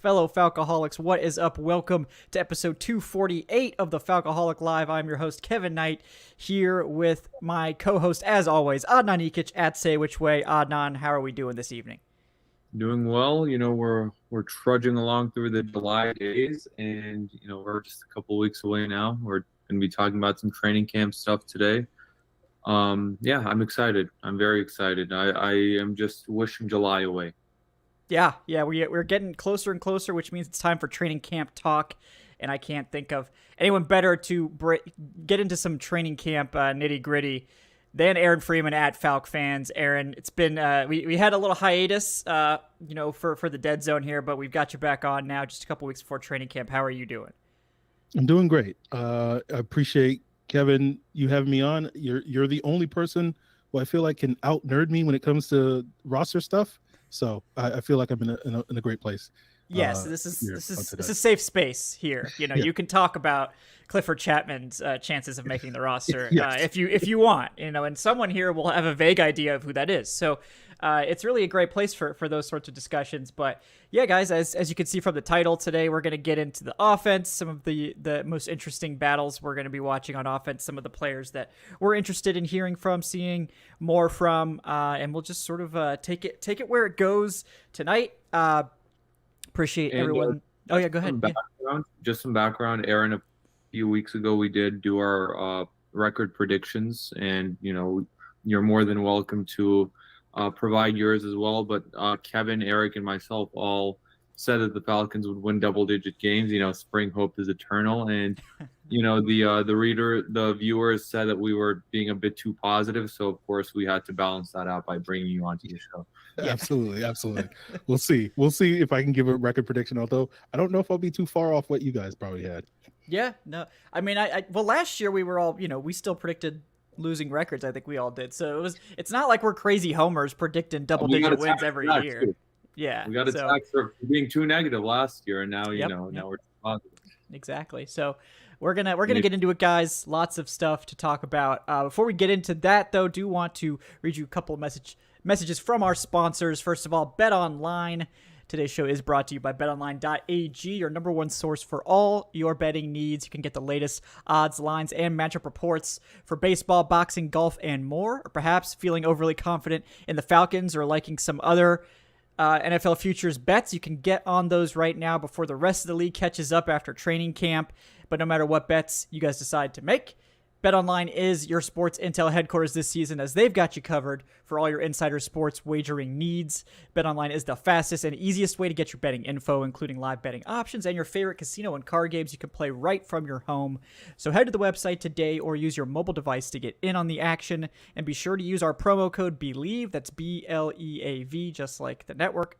fellow Falcoholics, what is up? Welcome to episode 248 of the Falcoholic Live. I'm your host, Kevin Knight, here with my co-host, as always, Adnan Ikic at Say Which Way. Adnan, how are we doing this evening? Doing well. We're trudging along through the July days, and we're just a couple weeks away now. We're going to be talking about some training camp stuff today. I'm excited. I'm very excited. I am just wishing July away. Yeah, we're getting closer and closer, which means it's time for training camp talk. And I can't think of anyone better to get into some training camp nitty gritty than Aaron Freeman at Falc Fans. Aaron, it's been we had a little hiatus, for the dead zone here, but we've got you back on now, just a couple weeks before training camp. How are you doing? I'm doing great. I appreciate, Kevin, you having me on. You're the only person who I feel like can out nerd me when it comes to roster stuff. So I feel like I'm in a great place. Yes, this is a safe space here. You can talk about Clifford Chapman's chances of making the roster if you want. And someone here will have a vague idea of who that is. So it's really a great place for those sorts of discussions. But yeah, guys, as you can see from the title today, we're going to get into the offense, some of the most interesting battles we're going to be watching on offense, some of the players that we're interested in hearing from, seeing more from, and we'll just sort of take it where it goes tonight. Appreciate everyone. Go ahead. Just some background. Aaron, a few weeks ago, we did do our record predictions, and you're more than welcome to provide yours as well. But Kevin, Eric, and myself all said that the Falcons would win double-digit games. Spring hope is eternal, and the viewers said that we were being a bit too positive. So of course we had to balance that out by bringing you onto the show. Absolutely. We'll see if I can give a record prediction, although I don't know if I'll be too far off what you guys probably had. Yeah, no, I mean, well, last year we were all, we still predicted losing records. I think we all did. So it's not like we're crazy homers predicting double-digit wins every year. Too. Yeah, we got attacked for being too negative last year, and now now we're too positive. Exactly. So we're gonna get into it, guys. Lots of stuff to talk about. Before we get into that, though, do want to read you a couple of messages from our sponsors. First of all, Bet Online. Today's show is brought to you by betonline.ag, your number one source for all your betting needs. You can get the latest odds, lines, and matchup reports for baseball, boxing, golf, and more. Or perhaps feeling overly confident in the Falcons or liking some other NFL futures bets. You can get on those right now before the rest of the league catches up after training camp. But no matter what bets you guys decide to make, BetOnline is your sports intel headquarters this season, as they've got you covered for all your insider sports wagering needs. BetOnline is the fastest and easiest way to get your betting info, including live betting options and your favorite casino and card games you can play right from your home. So head to the website today or use your mobile device to get in on the action. And be sure to use our promo code BELIEVE, that's BLEAV, just like the network,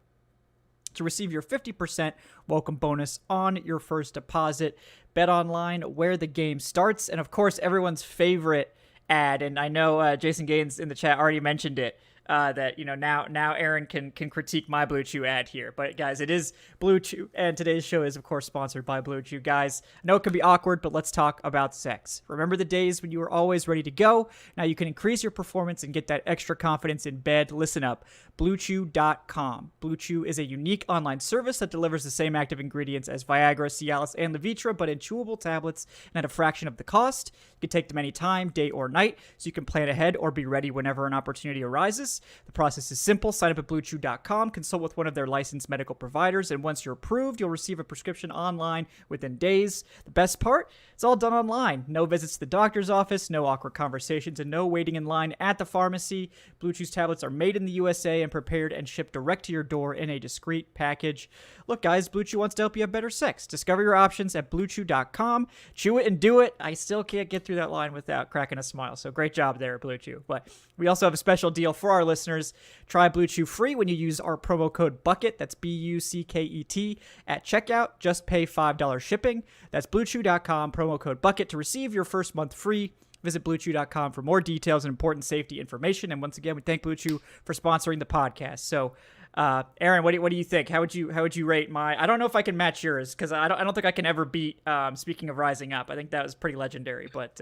to receive your 50% welcome bonus on your first deposit. Bet Online, where the game starts. And of course, everyone's favorite ad, and I know Jason Gaines in the chat already mentioned it, that now Aaron can critique my Blue Chew ad here. But guys, it is Blue Chew, and today's show is of course sponsored by Blue Chew. Guys, I know it can be awkward, but let's talk about sex. Remember the days when you were always ready to go? Now you can increase your performance and get that extra confidence in bed. Listen up, BlueChew.com. Blue Chew is a unique online service that delivers the same active ingredients as Viagra, Cialis, and Levitra, but in chewable tablets and at a fraction of the cost. You can take them anytime, day or night, so you can plan ahead or be ready whenever an opportunity arises. The process is simple. Sign up at BlueChew.com, consult with one of their licensed medical providers, and once you're approved, you'll receive a prescription online within days. The best part? It's all done online. No visits to the doctor's office, no awkward conversations, and no waiting in line at the pharmacy. Blue Chew's tablets are made in the USA and prepared and shipped direct to your door in a discreet package. Look, guys, Blue Chew wants to help you have better sex. Discover your options at BlueChew.com. Chew it and do it. I still can't get through that line without cracking a smile, so great job there, Blue Chew. But we also have a special deal for our listeners. Try Blue Chew free when you use our promo code BUCKET, that's BUCKET, at checkout. Just pay $5 shipping. That's BlueChew.com, promo code BUCKET to receive your first month free. Visit BlueChew.com for more details and important safety information. And once again, we thank Blue Chew for sponsoring the podcast. So, Aaron, what do you think? How would you rate my? I don't know if I can match yours, because I don't think I can ever beat. Speaking of Rising Up, I think that was pretty legendary. But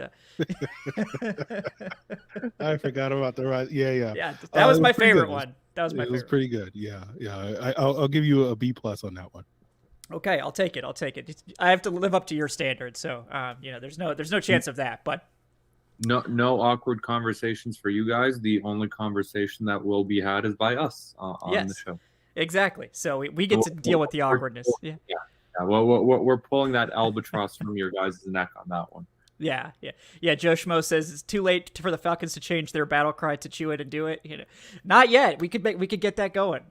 I forgot about the Rise. Yeah. That was my favorite one. That was my favorite. It was pretty good. Yeah. I'll give you a B+ on that one. Okay, I'll take it. I have to live up to your standards, so there's no chance of that. But No awkward conversations for you guys. The only conversation that will be had is by us on the yes, show. exactly. So we get to deal with the awkwardness. Yeah. Well, we're pulling that albatross from your guys' neck on that one. Yeah. Joe Schmo says it's too late for the Falcons to change their battle cry to chew it and do it. Not yet. We could get that going.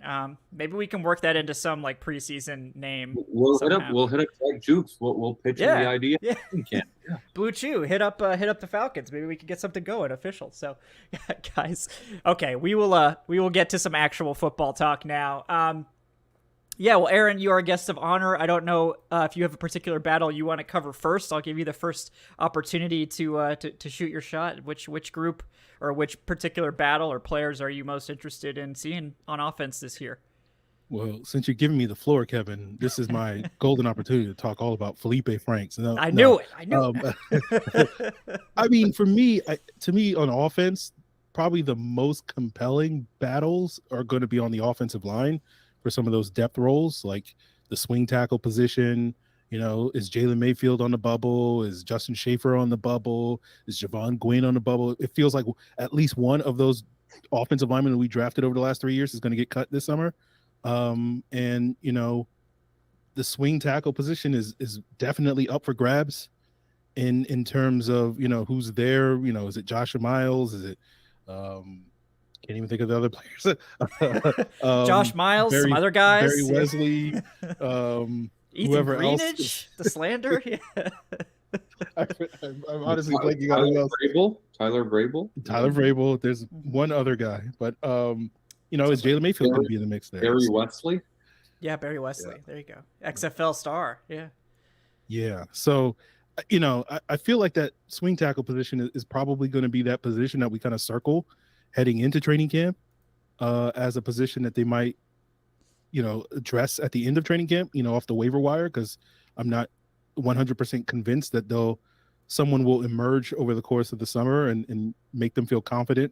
Maybe we can work that into some like preseason name. We'll hit up Greg Jukes. We'll pitch him the idea. Yeah. Blue Chew, hit up the Falcons. Maybe we can get something going official. So, guys, okay, we will get to some actual football talk now. Yeah, well, Aaron, you are a guest of honor. I don't know if you have a particular battle you want to cover first. I'll give you the first opportunity to shoot your shot. Which group or which particular battle or players are you most interested in seeing on offense this year? Well, since you're giving me the floor, Kevin, this is my golden opportunity to talk all about Felipe Franks. I knew it. I mean, to me, on offense, probably the most compelling battles are going to be on the offensive line. For some of those depth roles, like the swing tackle position, is Jalen Mayfield on the bubble? Is Justin Schaefer on the bubble? Is Javon Gwynn on the bubble? It feels like at least one of those offensive linemen that we drafted over the last 3 years is going to get cut this summer. And the swing tackle position is definitely up for grabs in terms of, who's there. Is it Joshua Miles? Is it can't even think of the other players. Josh Miles, some other guys. Barry Wesley, Ethan whoever Greenidge, else. the slander. Yeah. I'm honestly blanking on who else. Tyler Vrabel. There's one other guy, but is Jalen Mayfield going to be in the mix there? Barry Wesley. Yeah, Barry Wesley. Yeah. There you go. XFL star. Yeah. Yeah. So, I feel like that swing tackle position is probably going to be that position that we kind of circle heading into training camp as a position that they might, address at the end of training camp, off the waiver wire, because I'm not 100% convinced that someone will emerge over the course of the summer and make them feel confident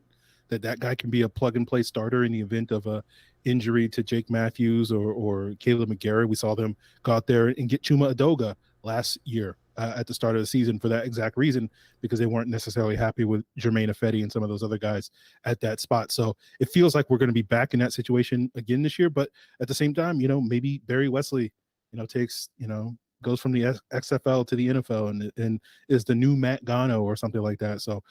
that guy can be a plug-and-play starter in the event of a injury to Jake Matthews or Caleb McGarrett. We saw them go out there and get Chuma Edoga last year at the start of the season for that exact reason, because they weren't necessarily happy with Jermaine Ifedi and some of those other guys at that spot. So it feels like we're going to be back in that situation again this year. But at the same time, maybe Barry Wesley, takes, goes from the XFL to the NFL and is the new Matt Gano or something like that. So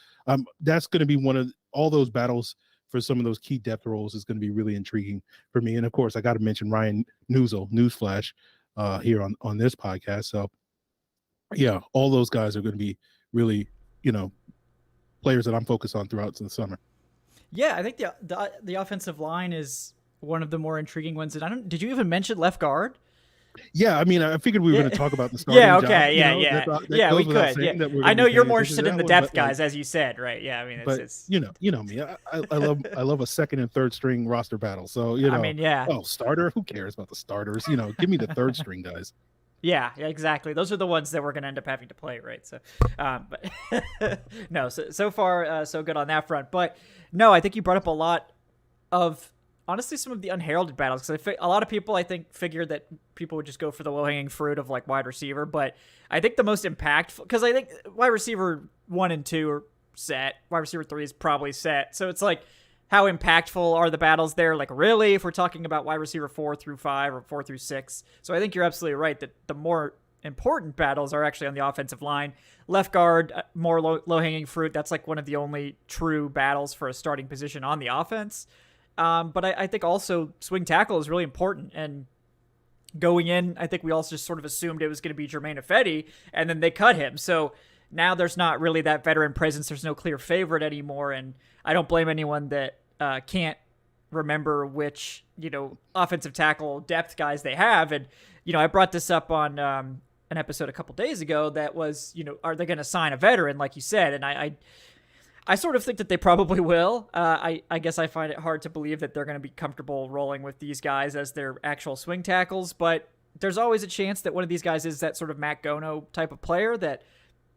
that's going to be one of all those battles for some of those key depth roles is going to be really intriguing for me. And of course, I got to mention Ryan Newsel, Newsflash, here on this podcast. So yeah, all those guys are going to be really, players that I'm focused on throughout the summer. Yeah, I think the offensive line is one of the more intriguing ones. And did you even mention left guard? Yeah, I mean, I figured we were going to talk about the starting job. Yeah, we could. Yeah. I know you're more interested in the depth guys, as you said, right? Yeah, I mean, it's you know me. I love a second and third string roster battle. So I mean, yeah. Oh, starter? Who cares about the starters? Give me the third string guys. Yeah, exactly. Those are the ones that we're going to end up having to play, right? So, but no, so far so good on that front. But no, I think you brought up a lot of, honestly, some of the unheralded battles, because a lot of people, I think, figured that people would just go for the low-hanging fruit of like wide receiver. But I think the most impactful, because I think wide receiver 1 and 2 are set, wide receiver 3 is probably set. So it's like, how impactful are the battles there? Like, really, if we're talking about wide receiver 4 through 5 or 4 through 6. So I think you're absolutely right that the more important battles are actually on the offensive line. Left guard, more low-hanging fruit. That's like one of the only true battles for a starting position on the offense. But I think also swing tackle is really important. And going in, I think we also just sort of assumed it was going to be Jermaine Ifedi, and then they cut him. So now there's not really that veteran presence. There's no clear favorite anymore. And I don't blame anyone that can't remember which, offensive tackle depth guys they have. And, I brought this up on an episode a couple days ago that was, are they going to sign a veteran, like you said? And I sort of think that they probably will. I guess I find it hard to believe that they're going to be comfortable rolling with these guys as their actual swing tackles, but there's always a chance that one of these guys is that sort of Matt Gono type of player that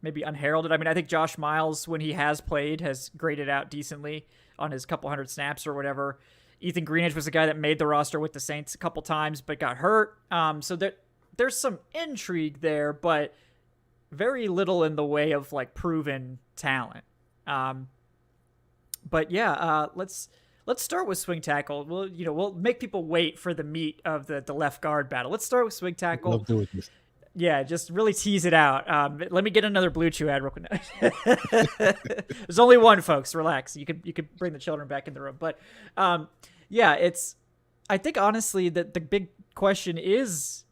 maybe unheralded. I mean, I think Josh Miles, when he has played, has graded out decently on his couple hundred snaps or whatever. Ethan Greenidge was a guy that made the roster with the Saints a couple times but got hurt. So there's some intrigue there, but very little in the way of like proven talent. But yeah, let's start with swing tackle. We'll make people wait for the meat of the left guard battle. Let's start with swing tackle. Love doing this. Yeah, just really tease it out. Let me get another Blue Chew ad real quick. There's only one, folks. Relax. You could bring the children back in the room. But yeah, I think honestly that the big question is,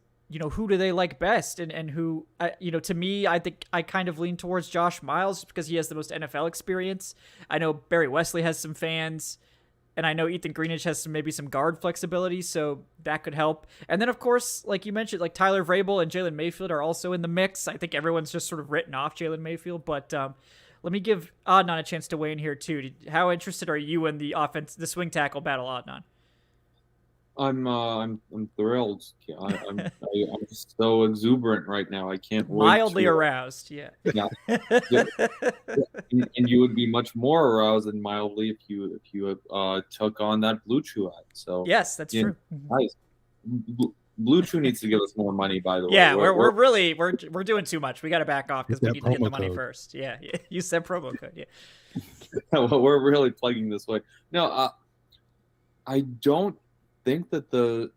who do they like best, and who, to me, I think I kind of lean towards Josh Miles because he has the most NFL experience. I know Barry Wesley has some fans, and I know Ethan Greenidge has maybe some guard flexibility, so that could help. And then, of course, like you mentioned, like Tyler Vrabel and Jalen Mayfield are also in the mix. I think everyone's just sort of written off Jalen Mayfield, but let me give Adnan a chance to weigh in here too. How interested are you in the swing tackle battle, Adnan? I'm thrilled. I'm just so exuberant right now. I can't wait. Mildly aroused, yeah. Yeah. And you would be much more aroused and mildly if you took on that Blue Chew ad. So yes, that's true. Nice. Blue Chew needs to give us more money, by the way. Yeah, we're really doing too much. We got to back off because we need to get the money code first. Yeah, you said promo code. Yeah. Well, we're really plugging this way. No, I don't think that the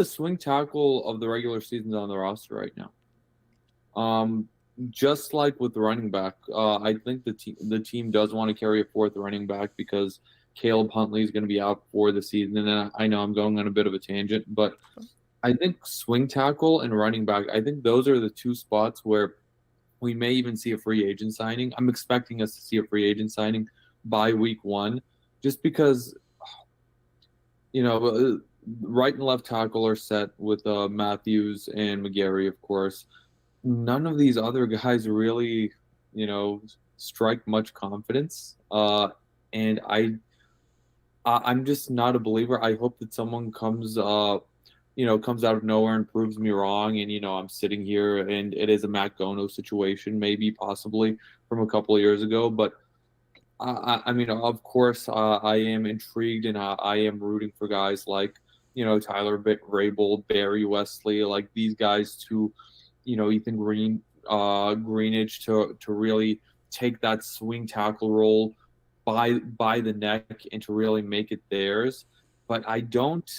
swing tackle of the regular season is on the roster right now. Just like with the running back, I think the team does want to carry a fourth running back because Caleb Huntley is going to be out for the season. And I know I'm going on a bit of a tangent, but I think swing tackle and running back, I think those are the two spots where we may even see a free agent signing. I'm expecting us to see a free agent signing by week 1, just because right and left tackle are set with Matthews and McGarry, of course. None of these other guys really, strike much confidence. And I'm just not a believer. I hope that someone comes out of nowhere and proves me wrong. And, I'm sitting here and it is a Matt Gono situation, maybe possibly from a couple of years ago. But I mean, of course, I am intrigued and I am rooting for guys like, Tyler Vrabel, Barry Wesley, like these guys to, Ethan Greenidge to really take that swing tackle role by the neck and to really make it theirs. But I don't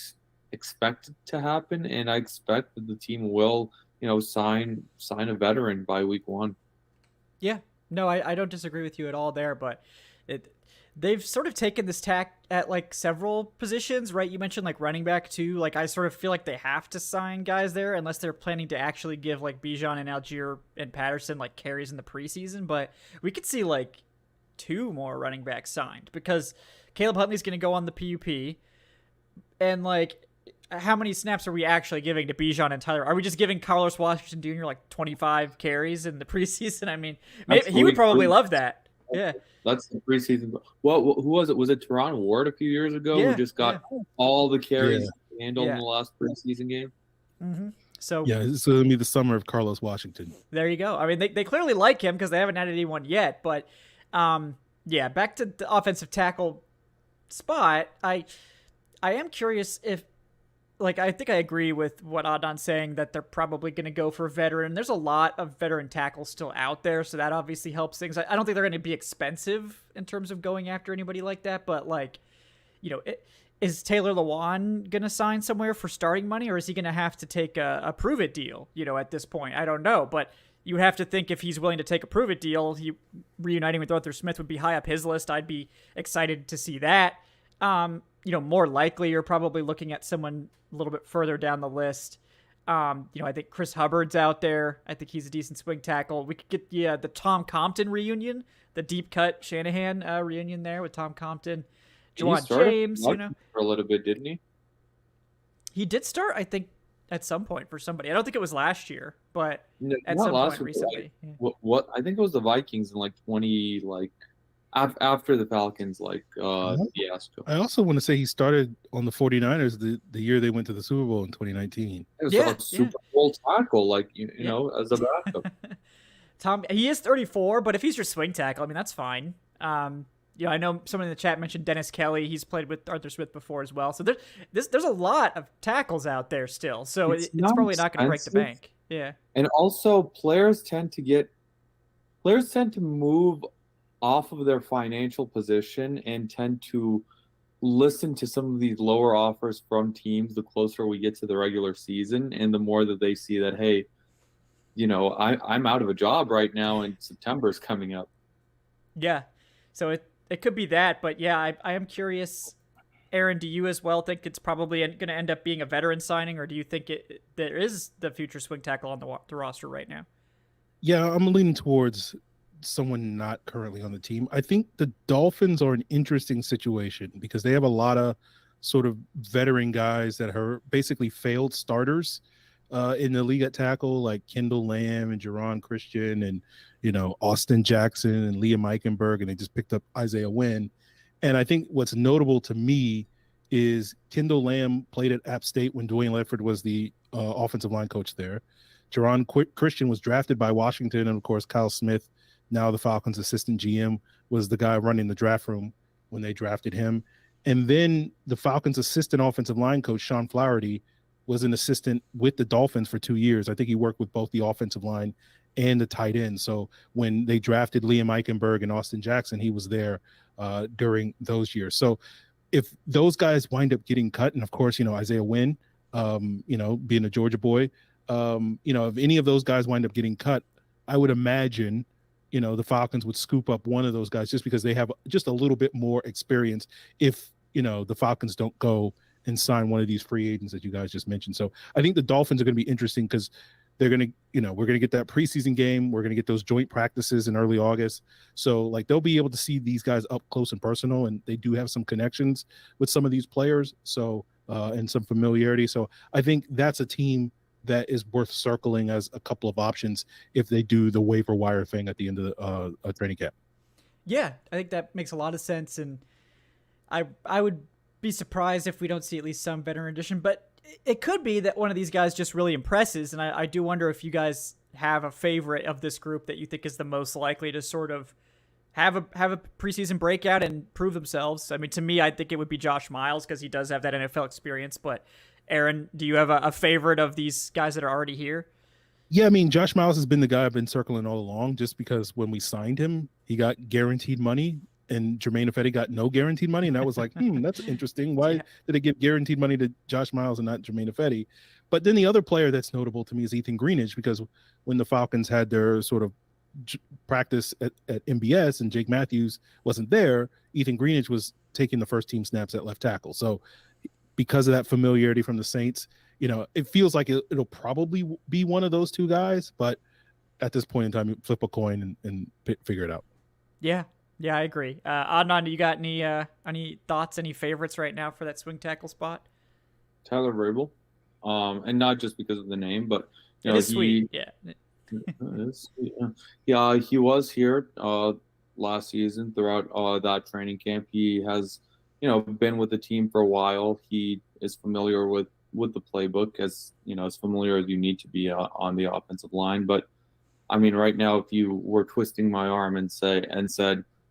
expect it to happen, and I expect that the team will, sign a veteran by week 1. Yeah, no, I don't disagree with you at all there, but they've sort of taken this tack at like several positions, right? You mentioned like running back too. Like I sort of feel like they have to sign guys there unless they're planning to actually give like Bijan and Algier and Patterson like carries in the preseason. But we could see like 2 more running backs signed because Caleb Huntley's going to go on the PUP. And like, how many snaps are we actually giving to Bijan and Tyler? Are we just giving Carlos Washington Jr. like 25 carries in the preseason? I mean, he would probably love that. Yeah. That's the preseason. Well, who was it? Was it Teron Ward a few years ago who just got all the carries handled in the last preseason game? Mm-hmm. So it's going to be the summer of Carlos Washington. There you go. I mean, they clearly like him because they haven't added anyone yet. But back to the offensive tackle spot. I am curious if, like, I think I agree with what Adnan's saying that they're probably going to go for a veteran. There's a lot of veteran tackles still out there, so that obviously helps things. I don't think they're going to be expensive in terms of going after anybody like that, but, like, is Taylor Lewan going to sign somewhere for starting money, or is he going to have to take a prove-it deal, at this point? I don't know, but you would have to think if he's willing to take a prove-it deal, reuniting with Arthur Smith would be high up his list. I'd be excited to see that. More likely you're probably looking at someone a little bit further down the list. I think Chris Hubbard's out there. I think he's a decent swing tackle. We could get the Tom Compton reunion, the deep cut Shanahan reunion there with Tom Compton. Juwan James, for a little bit, didn't he? He did start, I think, at some point for somebody. I don't think it was last year, but at some point recently. What I think it was the Vikings in like 20 after the Falcons fiasco. I also want to say he started on the 49ers the year they went to the Super Bowl in 2019. It was a Super Bowl tackle, as a backup. Tom, he is 34, but if he's your swing tackle, I mean, that's fine. Yeah, I know someone in the chat mentioned Dennis Kelly. He's played with Arthur Smith before as well. So there's a lot of tackles out there still. So It's it's not probably not going to break the expensive, bank. Yeah. and also players tend to move off of their financial position and tend to listen to some of these lower offers from teams the closer we get to the regular season, and the more that they see that, hey, I'm out of a job right now and September's coming up. Yeah. So it could be that, but yeah, I am curious. Aaron, do you as well think it's probably going to end up being a veteran signing, or do you think there is the future swing tackle on the roster right now? Yeah, I'm leaning towards someone not currently on the team. I think the Dolphins are an interesting situation because they have a lot of sort of veteran guys that are basically failed starters in the league at tackle, like Kendall Lamb and Jerron Christian and, Austin Jackson and Liam Eichenberg, and they just picked up Isaiah Wynn. And I think what's notable to me is Kendall Lamb played at App State when Dwayne Ledford was the offensive line coach there. Jerron Christian was drafted by Washington, and of course, Kyle Smith, now the Falcons assistant GM, was the guy running the draft room when they drafted him. And then the Falcons assistant offensive line coach, Sean Flaherty, was an assistant with the Dolphins for 2 years. I think he worked with both the offensive line and the tight end. So when they drafted Liam Eichenberg and Austin Jackson, he was there during those years. So if those guys wind up getting cut, and of course, Isaiah Wynn, being a Georgia boy, if any of those guys wind up getting cut, I would imagine, the Falcons would scoop up one of those guys just because they have just a little bit more experience if, the Falcons don't go and sign one of these free agents that you guys just mentioned. So I think the Dolphins are going to be interesting because they're going to, we're going to get that preseason game. We're going to get those joint practices in early August. So like they'll be able to see these guys up close and personal, and they do have some connections with some of these players. So, and some familiarity. So I think that's a team that is worth circling as a couple of options if they do the waiver wire thing at the end of the training camp. Yeah, I think that makes a lot of sense, and I would be surprised if we don't see at least some veteran addition, but it could be that one of these guys just really impresses, and I do wonder if you guys have a favorite of this group that you think is the most likely to sort of have a preseason breakout and prove themselves. I mean, to me, I think it would be Josh Miles because he does have that NFL experience, but Aaron, do you have a favorite of these guys that are already here? Yeah, I mean, Josh Miles has been the guy I've been circling all along just because when we signed him, he got guaranteed money and Jermaine Ifedi got no guaranteed money. And I was like, that's interesting. Why did they give guaranteed money to Josh Miles and not Jermaine Ifedi? But then the other player that's notable to me is Ethan Greenidge, because when the Falcons had their sort of practice at MBS and Jake Matthews wasn't there, Ethan Greenidge was taking the first team snaps at left tackle. So because of that familiarity from the Saints, it feels like it'll probably be one of those two guys, but at this point in time, you flip a coin and figure it out. Yeah, I agree. Adnan, do you got any thoughts, any favorites right now for that swing tackle spot? Tyler Vrabel, and not just because of the name, but it is sweet. Yeah, he was here last season throughout that training camp. He has been with the team for a while. He is familiar with the playbook, as as familiar as you need to be on the offensive line. But I mean, right now, if you were twisting my arm and said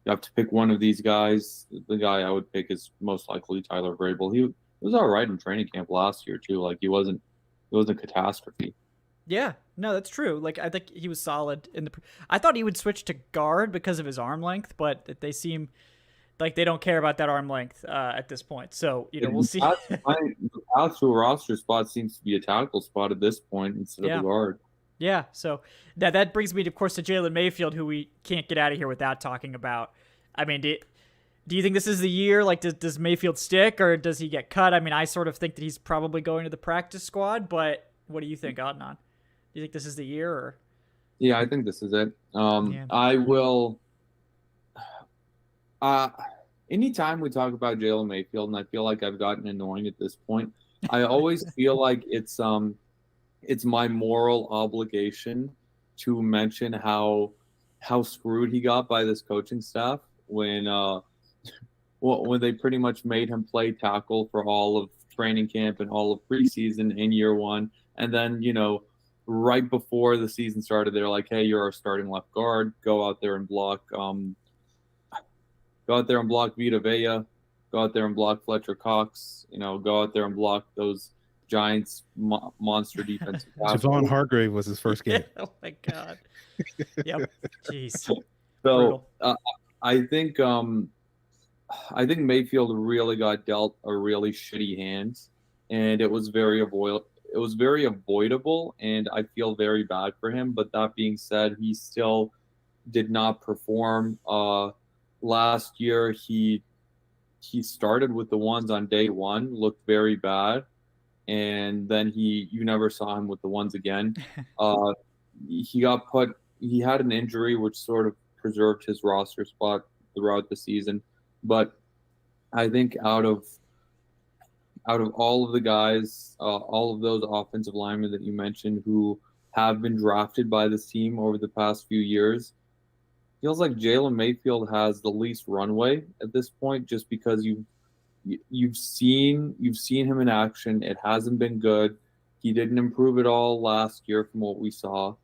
you have to pick one of these guys, the guy I would pick is most likely Tyler Vrabel. He was all right in training camp last year too. Like it wasn't a catastrophe. Yeah, no, that's true. Like I think he was solid I thought he would switch to guard because of his arm length, but they seem like they don't care about that arm length at this point. So, we'll see. The actual roster spot seems to be a tackle spot at this point instead of a guard. Yeah, so that brings me, of course, to Jalen Mayfield, who we can't get out of here without talking about. I mean, do you think this is the year? Like, does Mayfield stick, or does he get cut? I mean, I sort of think that he's probably going to the practice squad, but what do you think, Adnan? Do you think this is the year? Or? Yeah, I think this is it. I will... anytime we talk about Jalen Mayfield, and I feel like I've gotten annoying at this point, I always feel like it's my moral obligation to mention how screwed he got by this coaching staff when they pretty much made him play tackle for all of training camp and all of preseason in year one, and then right before the season started, they're like, "Hey, you're our starting left guard. Go out there and block." Go out there and block Vita Vea. Go out there and block Fletcher Cox. Go out there and block those Giants monster defensive tackles. Javon Hargrave was his first game. Oh my God. Yep. Jeez. So I think Mayfield really got dealt a really shitty hand, and it was very avoidable, and I feel very bad for him. But that being said, he still did not perform. Last year, he started with the ones on day one, looked very bad, and then you never saw him with the ones again. He had an injury which sort of preserved his roster spot throughout the season, but I think out of all of the guys, all of those offensive linemen that you mentioned who have been drafted by this team over the past few years, feels like Jalen Mayfield has the least runway at this point, just because you've seen him in action. It hasn't been good. He didn't improve at all last year from what we saw.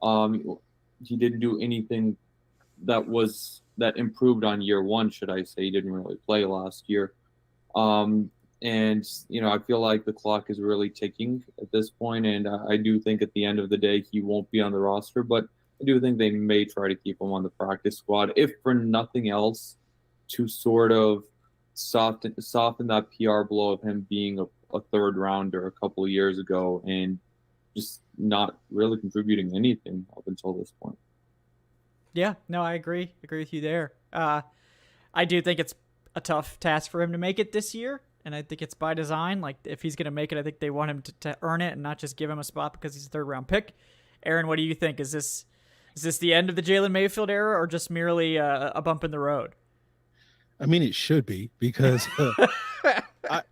He didn't do anything that improved on year one, should I say. He didn't really play last year. And I feel like the clock is really ticking at this point, and I do think at the end of the day he won't be on the roster, but I do think they may try to keep him on the practice squad, if for nothing else, to sort of soften that PR blow of him being a third rounder a couple of years ago and just not really contributing anything up until this point. Yeah, no, I agree. Agree with you there. I do think it's a tough task for him to make it this year, and I think it's by design. Like, if he's going to make it, I think they want him to earn it and not just give him a spot because he's a third-round pick. Aaron, what do you think? Is this the end of the Jalen Mayfield era, or just merely a bump in the road? I mean, it should be, because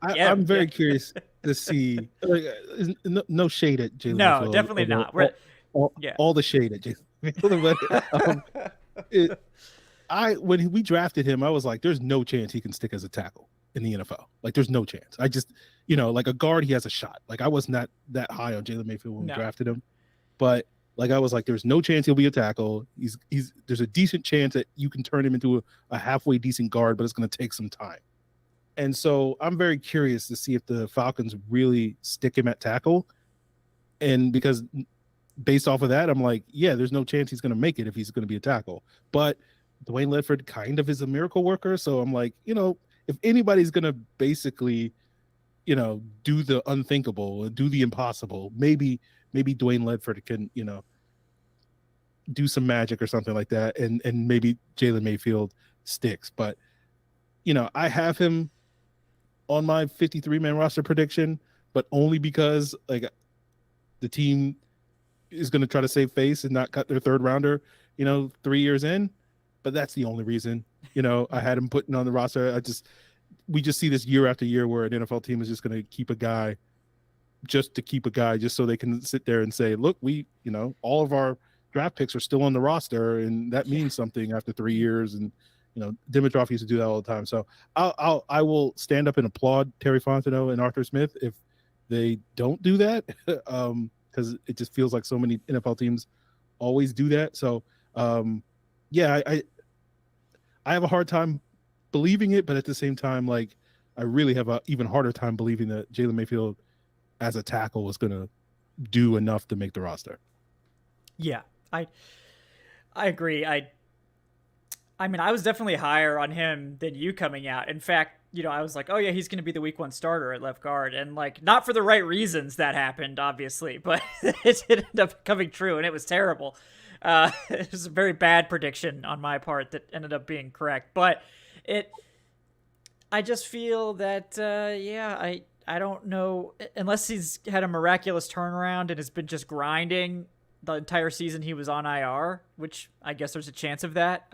I'm very curious to see. No shade at Jalen Mayfield. No, definitely not. All the shade at Jalen Mayfield. But when we drafted him, I was like, there's no chance he can stick as a tackle in the NFL. Like, there's no chance. I just, like a guard, he has a shot. Like, I was not that high on Jalen Mayfield when we drafted him. But like, I was like, there's no chance he'll be a tackle. There's a decent chance that you can turn him into a halfway decent guard, but it's going to take some time. And so I'm very curious to see if the Falcons really stick him at tackle. And because based off of that, I'm like, yeah, there's no chance he's going to make it if he's going to be a tackle. But Dwayne Ledford kind of is a miracle worker. So I'm like, if anybody's going to basically, do the unthinkable, do the impossible, maybe Dwayne Ledford can, do some magic or something like that. And maybe Jalen Mayfield sticks. But, I have him on my 53-man roster prediction, but only because like the team is going to try to save face and not cut their third rounder, 3 years in. But that's the only reason, I had him putting on the roster. We just see this year after year where an NFL team is just going to keep a guy just to keep a guy, just so they can sit there and say, look, all of our draft picks are still on the roster, and that means something after 3 years. And, Dimitroff used to do that all the time. So I will stand up and applaud Terry Fontenot and Arthur Smith if they don't do that, because it just feels like so many NFL teams always do that. So, yeah, I have a hard time believing it, but at the same time, like, I really have an even harder time believing that Jalen Mayfield as a tackle was going to do enough to make the roster. Yeah, I agree. I mean, I was definitely higher on him than you coming out. In fact, I was like, oh yeah, he's going to be the week 1 starter at left guard. And like, not for the right reasons that happened, obviously, but it ended up coming true, and it was terrible. It was a very bad prediction on my part that ended up being correct. But I just feel that, I don't know, unless he's had a miraculous turnaround and has been just grinding the entire season he was on IR, which I guess there's a chance of that.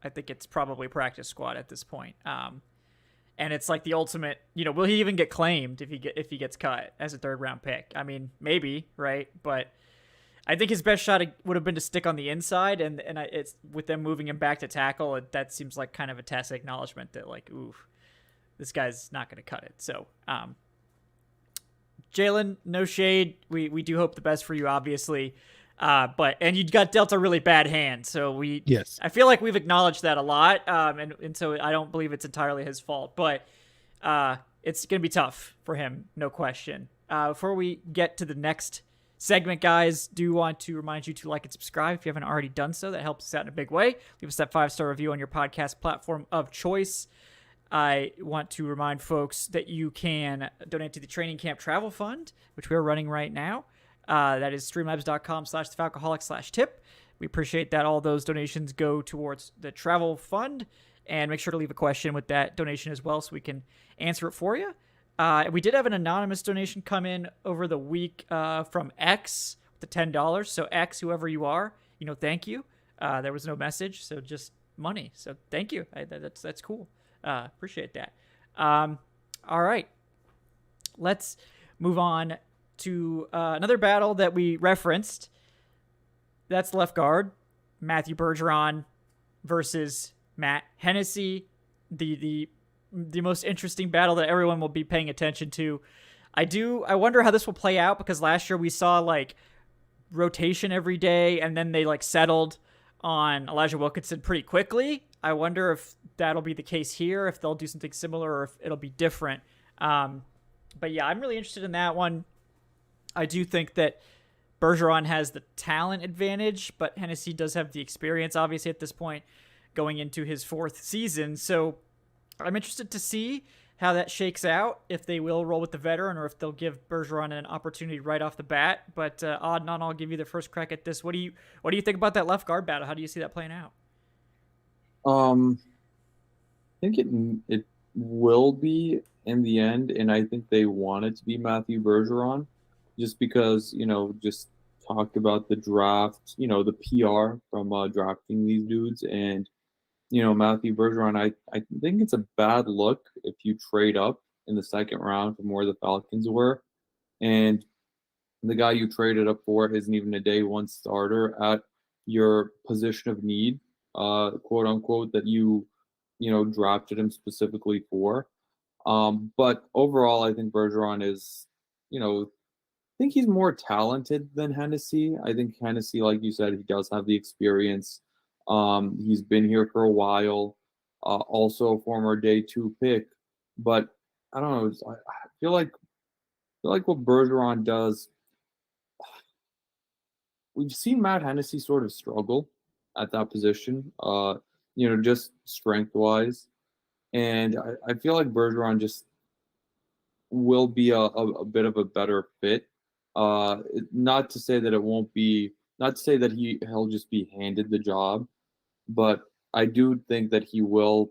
I think it's probably practice squad at this point. And it's like the ultimate, will he even get claimed if he gets cut as a third round pick? I mean, maybe, right? But I think his best shot would have been to stick on the inside, and it's with them moving him back to tackle. That seems like kind of a tacit acknowledgement that, like, ooh, this guy's not going to cut it. So, Jalen, no shade. We do hope the best for you, obviously. And you got dealt a really bad hand. So Yes. I feel like we've acknowledged that a lot. And so I don't believe it's entirely his fault, but it's going to be tough for him. No question. Before we get to the next segment, guys, do want to remind you to like and subscribe if you haven't already done so. That helps us out in a big way. Leave us that 5-star review on your podcast platform of choice. I want to remind folks that you can donate to the Training Camp Travel Fund, which we are running right now. That is streamlabs.com/thefalcoholic/tip. We appreciate that all those donations go towards the travel fund, and make sure to leave a question with that donation as well so we can answer it for you. We did have an anonymous donation come in over the week from X, the $10. So X, whoever you are, thank you. There was no message, so just money. So thank you. That's cool. Appreciate that. All right, let's move on to another battle that we referenced. That's left guard, Matthew Bergeron versus Matt Hennessy. The most interesting battle that everyone will be paying attention to. I wonder how this will play out, because last year we saw like rotation every day, and then they like settled on Elijah Wilkinson pretty quickly. I wonder if that'll be the case here, if they'll do something similar, or if it'll be different. But yeah, I'm really interested in that one. I do think that Bergeron has the talent advantage, but Hennessy does have the experience, obviously, at this point, going into his 4th season. So I'm interested to see how that shakes out, if they will roll with the veteran or if they'll give Bergeron an opportunity right off the bat. But Adnan, I'll give you the first crack at this. What do you think about that left guard battle? How do you see that playing out? I think it will be in the end, and I think they want it to be Matthew Bergeron, just because, just talked about the draft, the PR from drafting these dudes, and Matthew Bergeron, I think it's a bad look if you trade up in the 2nd round from where the Falcons were, and the guy you traded up for isn't even a day 1 starter at your position of need, quote unquote, that you drafted him specifically for. But overall, I think Bergeron is, I think he's more talented than Hennessy. I think Hennessy, like you said, he does have the experience. He's been here for a while, also a former day 2 pick, but I don't know. I feel like what Bergeron does. We've seen Matt Hennessy sort of struggle at that position, just strength wise, and I feel like Bergeron just will be a bit of a better fit. Not to say that it won't be. Not to say that he'll just be handed the job, but I do think that he will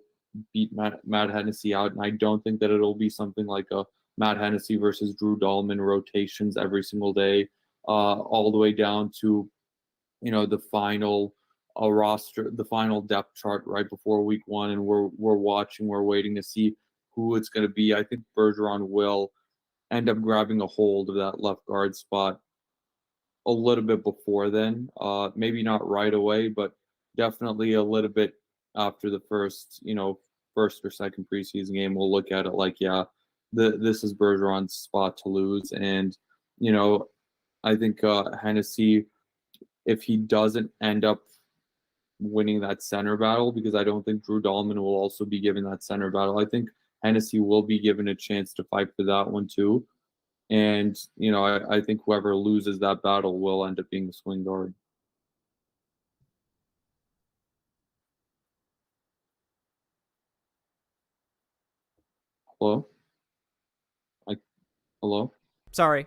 beat Matt Hennessy out, and I don't think that it'll be something like a Matt Hennessy versus Drew Dahlman rotations every single day, all the way down to, the final roster, the final depth chart right before week 1, and we're waiting to see who it's going to be. I think Bergeron will end up grabbing a hold of that left guard spot a little bit before then. Maybe not right away, but definitely a little bit after the first or second preseason game. We'll look at it like, yeah, this is Bergeron's spot to lose. And, I think Hennessy, if he doesn't end up winning that center battle, because I don't think Drew Dahlman will also be given that center battle, I think Hennessy will be given a chance to fight for that one too. And, I think whoever loses that battle will end up being the swing guard. Hello? Hello? Sorry.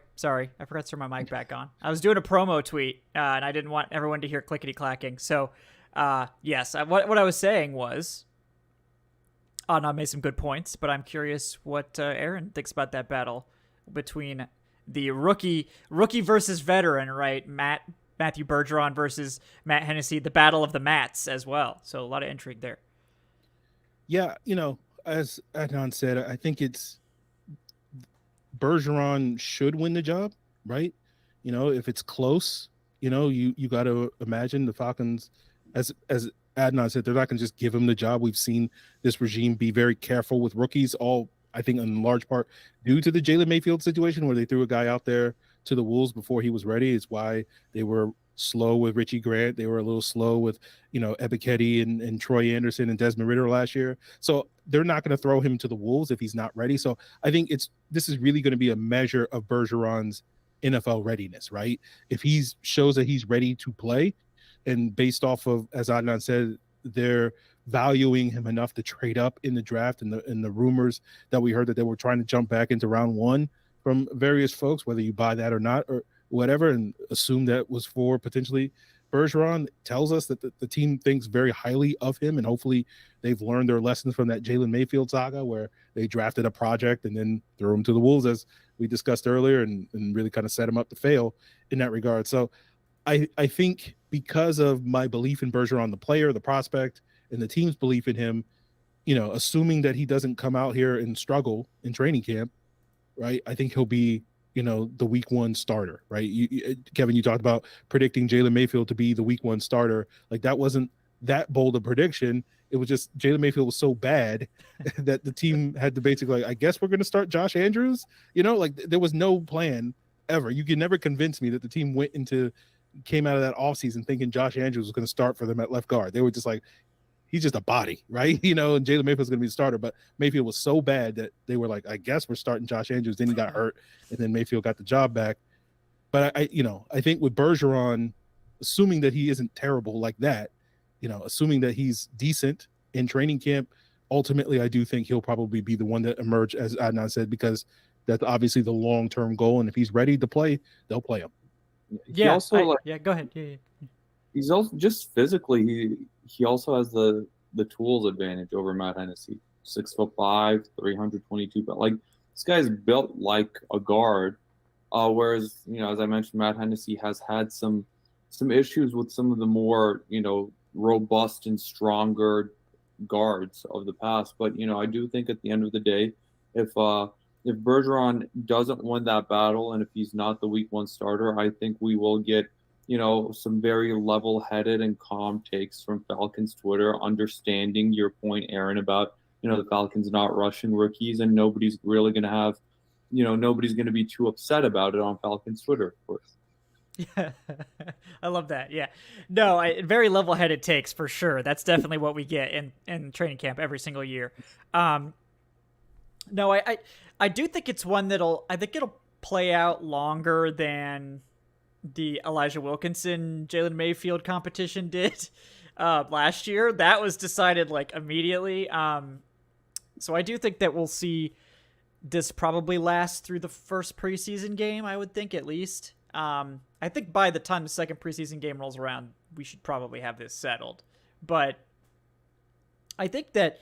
I forgot to turn my mic back on. I was doing a promo tweet, and I didn't want everyone to hear clickety clacking. So, yes, what I was saying was, Adnan made some good points, but I'm curious what Aaron thinks about that battle between the rookie versus veteran, right? Matthew Bergeron versus Matt Hennessy, the battle of the Mats as well. So a lot of intrigue there. Yeah, as Adnan said, I think it's Bergeron should win the job, right? If it's close, you got to imagine the Falcons, as Adnan said, they're not going to just give him the job. We've seen this regime be very careful with rookies, all I think in large part due to the Jalen Mayfield situation where they threw a guy out there to the Wolves before he was ready. Is why they were slow with Richie Grant. They were a little slow with, Ikic and Troy Anderson and Desmond Ridder last year. So they're not going to throw him to the wolves if he's not ready. So I think this is really going to be a measure of Bergeron's NFL readiness, right? If he shows that he's ready to play, and based off of, as Adnan said, they're valuing him enough to trade up in the draft, and the rumors that we heard that they were trying to jump back into round 1 from various folks, whether you buy that or not or whatever, and assume that was for potentially Bergeron, tells us that the team thinks very highly of him, and hopefully they've learned their lessons from that Jalen Mayfield saga where they drafted a project and then threw him to the wolves, as we discussed earlier, and really kind of set him up to fail in that regard. So I think because of my belief in Bergeron, the player, the prospect, and the team's belief in him, assuming that he doesn't come out here and struggle in training camp, right? I think he'll be, the week 1 starter, right? Kevin, you talked about predicting Jalen Mayfield to be the week 1 starter. Like, that wasn't that bold a prediction. It was just Jalen Mayfield was so bad that the team had to basically, I guess we're going to start Josh Andrews. There was no plan ever. You can never convince me that the team came out of that offseason thinking Josh Andrews was going to start for them at left guard. They were just like, he's just a body, right? And Jalen Mayfield's going to be the starter. But Mayfield was so bad that they were like, I guess we're starting Josh Andrews. Then he got hurt, and then Mayfield got the job back. But I think with Bergeron, assuming that he isn't terrible like that, assuming that he's decent in training camp, ultimately I do think he'll probably be the one that emerge, as Adnan said, because that's obviously the long-term goal. And if he's ready to play, they'll play him. Yeah. Go ahead. Yeah. He's also just physically, he also has the tools advantage over Matt Hennessy. 6'5", 322 pounds. Like, this guy's built like a guard. Whereas, as I mentioned, Matt Hennessy has had some issues with some of the more, robust and stronger guards of the past. But, I do think at the end of the day, if Bergeron doesn't win that battle, and if he's not the week 1 starter, I think we will get, some very level-headed and calm takes from Falcons Twitter, understanding your point, Aaron, about, the Falcons not rushing rookies, and nobody's really going to have, nobody's going to be too upset about it on Falcons Twitter, of course. Yeah, I love that. Yeah, no, very level-headed takes for sure. That's definitely what we get in training camp every single year. No, I do think it's one it'll play out longer than the Elijah Wilkinson, Jalen Mayfield competition did last year. That was decided like immediately. So I do think that we'll see this probably last through the first preseason game, I would think, at least. I think by the time the second preseason game rolls around, we should probably have this settled. But I think that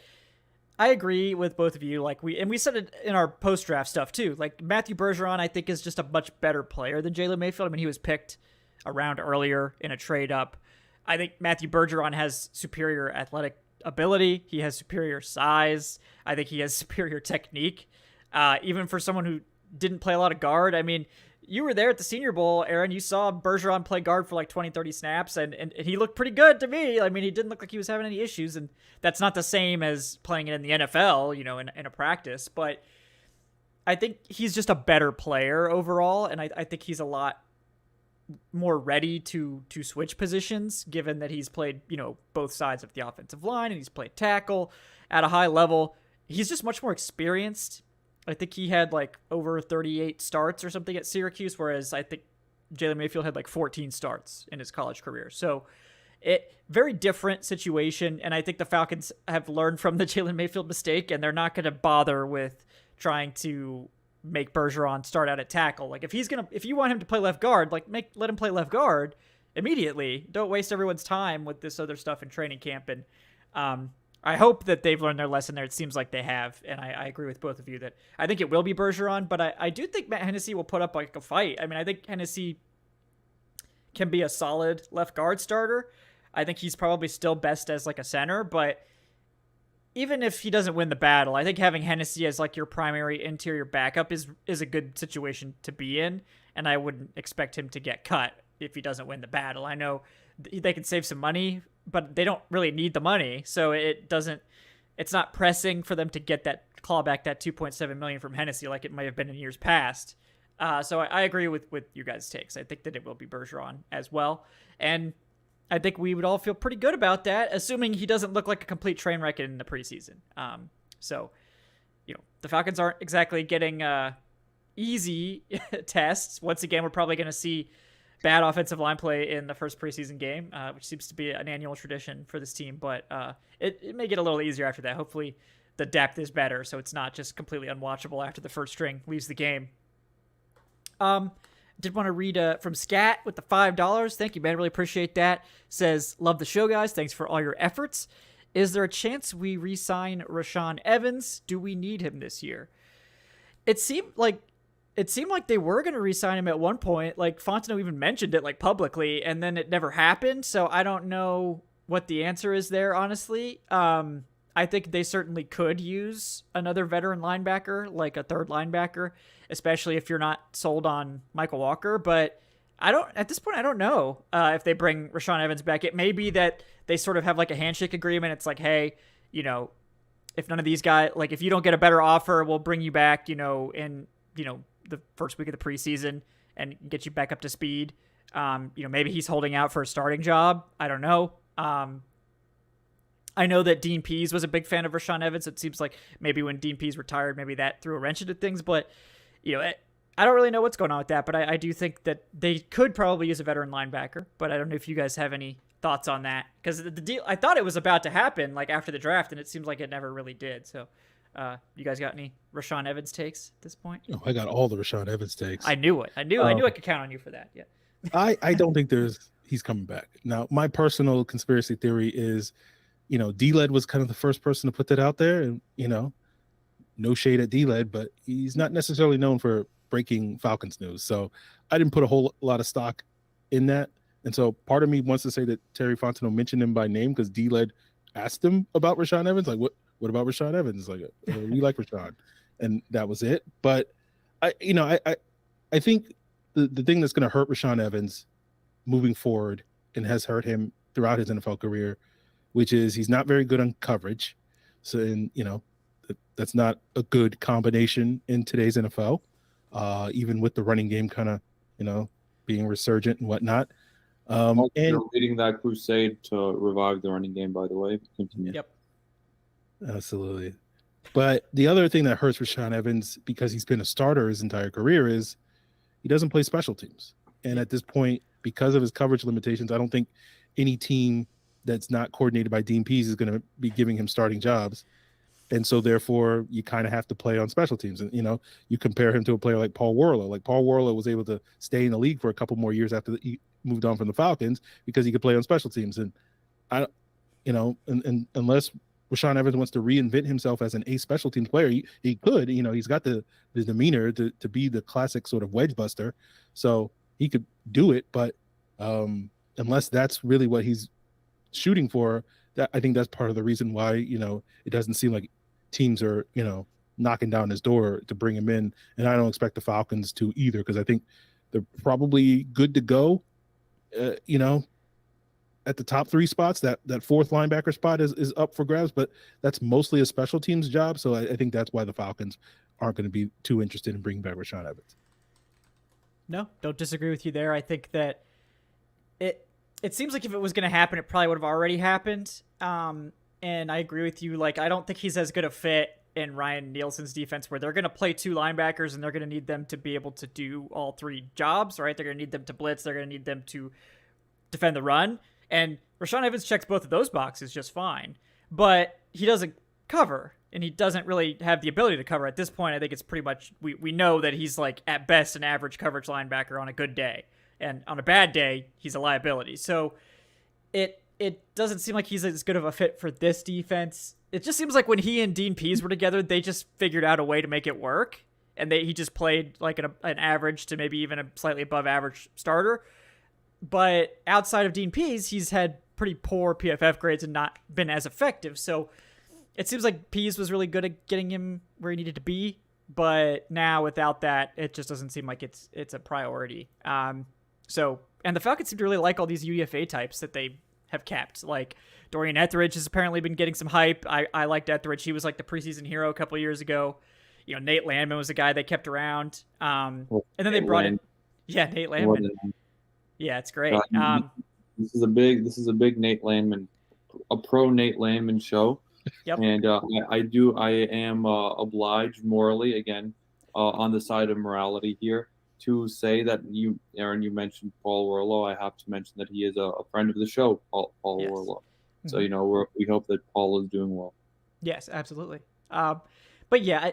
I agree with both of you. Like, we said it in our post-draft stuff too. Like, Matthew Bergeron, I think, is just a much better player than Jalen Mayfield. I mean, he was picked a round earlier in a trade up. I think Matthew Bergeron has superior athletic ability. He has superior size. I think he has superior technique. Even for someone who didn't play a lot of guard. I mean, you were there at the Senior Bowl, Aaron. You saw Bergeron play guard for like 20, 30 snaps, and he looked pretty good to me. I mean, he didn't look like he was having any issues, and that's not the same as playing it in the NFL, in a practice. But I think he's just a better player overall, and I think he's a lot more ready to switch positions, given that he's played, both sides of the offensive line, and he's played tackle at a high level. He's just much more experienced. I think he had like over 38 starts or something at Syracuse, whereas I think Jalen Mayfield had like 14 starts in his college career. So very different situation. And I think the Falcons have learned from the Jalen Mayfield mistake, and they're not going to bother with trying to make Bergeron start out at tackle. Like, if you want him to play left guard, like let him play left guard immediately. Don't waste everyone's time with this other stuff in training camp. And, I hope that they've learned their lesson there. It seems like they have, and I agree with both of you that I think it will be Bergeron, but I do think Matt Hennessy will put up like a fight. I mean, I think Hennessy can be a solid left guard starter. I think he's probably still best as like a center, but even if he doesn't win the battle, I think having Hennessy as like your primary interior backup is a good situation to be in, and I wouldn't expect him to get cut if he doesn't win the battle. I know they can save some money, but they don't really need the money, so it's not pressing for them to get that claw back that $2.7 million from Hennessy like it might have been in years past. So I agree with you guys' takes. I think that it will be Bergeron as well. And I think we would all feel pretty good about that, assuming he doesn't look like a complete train wreck in the preseason. So, the Falcons aren't exactly getting easy tests. Once again, we're probably going to see bad offensive line play in the first preseason game, which seems to be an annual tradition for this team. But it may get a little easier after that. Hopefully the depth is better, so it's not just completely unwatchable after the first string leaves the game. Did want to read from Scat with the $5. Thank you, man. Really appreciate that. Says, love the show, guys. Thanks for all your efforts. Is there a chance we re-sign Rashaan Evans? Do we need him this year? It seemed like they were going to re-sign him at one point. Like, Fontenot even mentioned it, like, publicly, and then it never happened. So I don't know what the answer is there, honestly. I think they certainly could use another veteran linebacker, like a third linebacker, especially if you're not sold on Michael Walker. But at this point, I don't know if they bring Rashaan Evans back. It may be that they sort of have like a handshake agreement. It's like, hey, if none of these guys, like if you don't get a better offer, we'll bring you back, in, the first week of the preseason and get you back up to speed. Maybe he's holding out for a starting job. I don't know. I know that Dean Pease was a big fan of Rashaan Evans. It seems like maybe when Dean Pease retired, maybe that threw a wrench into things. But, I don't really know what's going on with that. But I do think that they could probably use a veteran linebacker. But I don't know if you guys have any thoughts on that. Because the deal, I thought it was about to happen like after the draft, and it seems like it never really did. So you guys got any Rashaan Evans takes at this point? Oh, I got all the Rashaan Evans takes. I knew it. I knew I could count on you for that. Yeah. I don't think he's coming back. Now, my personal conspiracy theory is, D-Led was kind of the first person to put that out there, and no shade at D-Led, but he's not necessarily known for breaking Falcons news. So I didn't put a whole lot of stock in that. And so part of me wants to say that Terry Fontenot mentioned him by name because D-Led asked him about Rashaan Evans. Like, what about Rashaan Evans? Like, we like Rashaan. And that was it. But I think the thing that's going to hurt Rashaan Evans moving forward and has hurt him throughout his NFL career, which is he's not very good on coverage. So, that's not a good combination in today's NFL, even with the running game kind of, being resurgent and whatnot. And you're leading that crusade to revive the running game, by the way. Continue. Yep. Absolutely. But the other thing that hurts Rashaan Evans, because he's been a starter his entire career, is he doesn't play special teams. And at this point, because of his coverage limitations, I don't think any team that's not coordinated by Dean Pease is going to be giving him starting jobs. And so therefore you kind of have to play on special teams. And, you compare him to a player like Paul Warlow. Like Paul Warlow was able to stay in the league for a couple more years after he moved on from the Falcons because he could play on special teams. And and unless Rashaan Evans wants to reinvent himself as an ace special teams player, he could, he's got the demeanor to be the classic sort of wedge buster. So he could do it. But unless that's really what he's shooting for, that I think that's part of the reason why, it doesn't seem like teams are, knocking down his door to bring him in. And I don't expect the Falcons to either, because I think they're probably good to go, at the top three spots. That fourth linebacker spot is up for grabs, but that's mostly a special teams job. So I think that's why the Falcons aren't going to be too interested in bringing back Rashaan Evans. No, don't disagree with you there. I think that it seems like if it was going to happen, it probably would have already happened. And I agree with you. Like, I don't think he's as good a fit in Ryan Nielsen's defense, where they're going to play two linebackers and they're going to need them to be able to do all three jobs, right? They're going to need them to blitz. They're going to need them to defend the run. And Rashaan Evans checks both of those boxes just fine, but he doesn't cover, and he doesn't really have the ability to cover at this point. I think it's pretty much, we know that he's like at best an average coverage linebacker on a good day. And on a bad day, he's a liability. So it doesn't seem like he's as good of a fit for this defense. It just seems like when he and Dean Pease were together, they just figured out a way to make it work. And he just played like an average to maybe even a slightly above average starter. But outside of Dean Pease, he's had pretty poor PFF grades and not been as effective. So it seems like Pease was really good at getting him where he needed to be. But now without that, it just doesn't seem like it's a priority. And the Falcons seem to really like all these UEFA types that they have kept. Like Dorian Etheridge has apparently been getting some hype. I liked Etheridge. He was like the preseason hero a couple of years ago. Nate Landman was a guy they kept around. And then they Nate brought in, Landman. Nate Landman. Yeah, it's great. This is a big Nate Landman, a pro Nate Landman show. Yep. And I am obliged morally, again, on the side of morality here, to say that Aaron, you mentioned Paul Warlow. I have to mention that he is a friend of the show, Paul Yes. Warlow. Mm-hmm. So, we hope that Paul is doing well. Yes, absolutely. But yeah,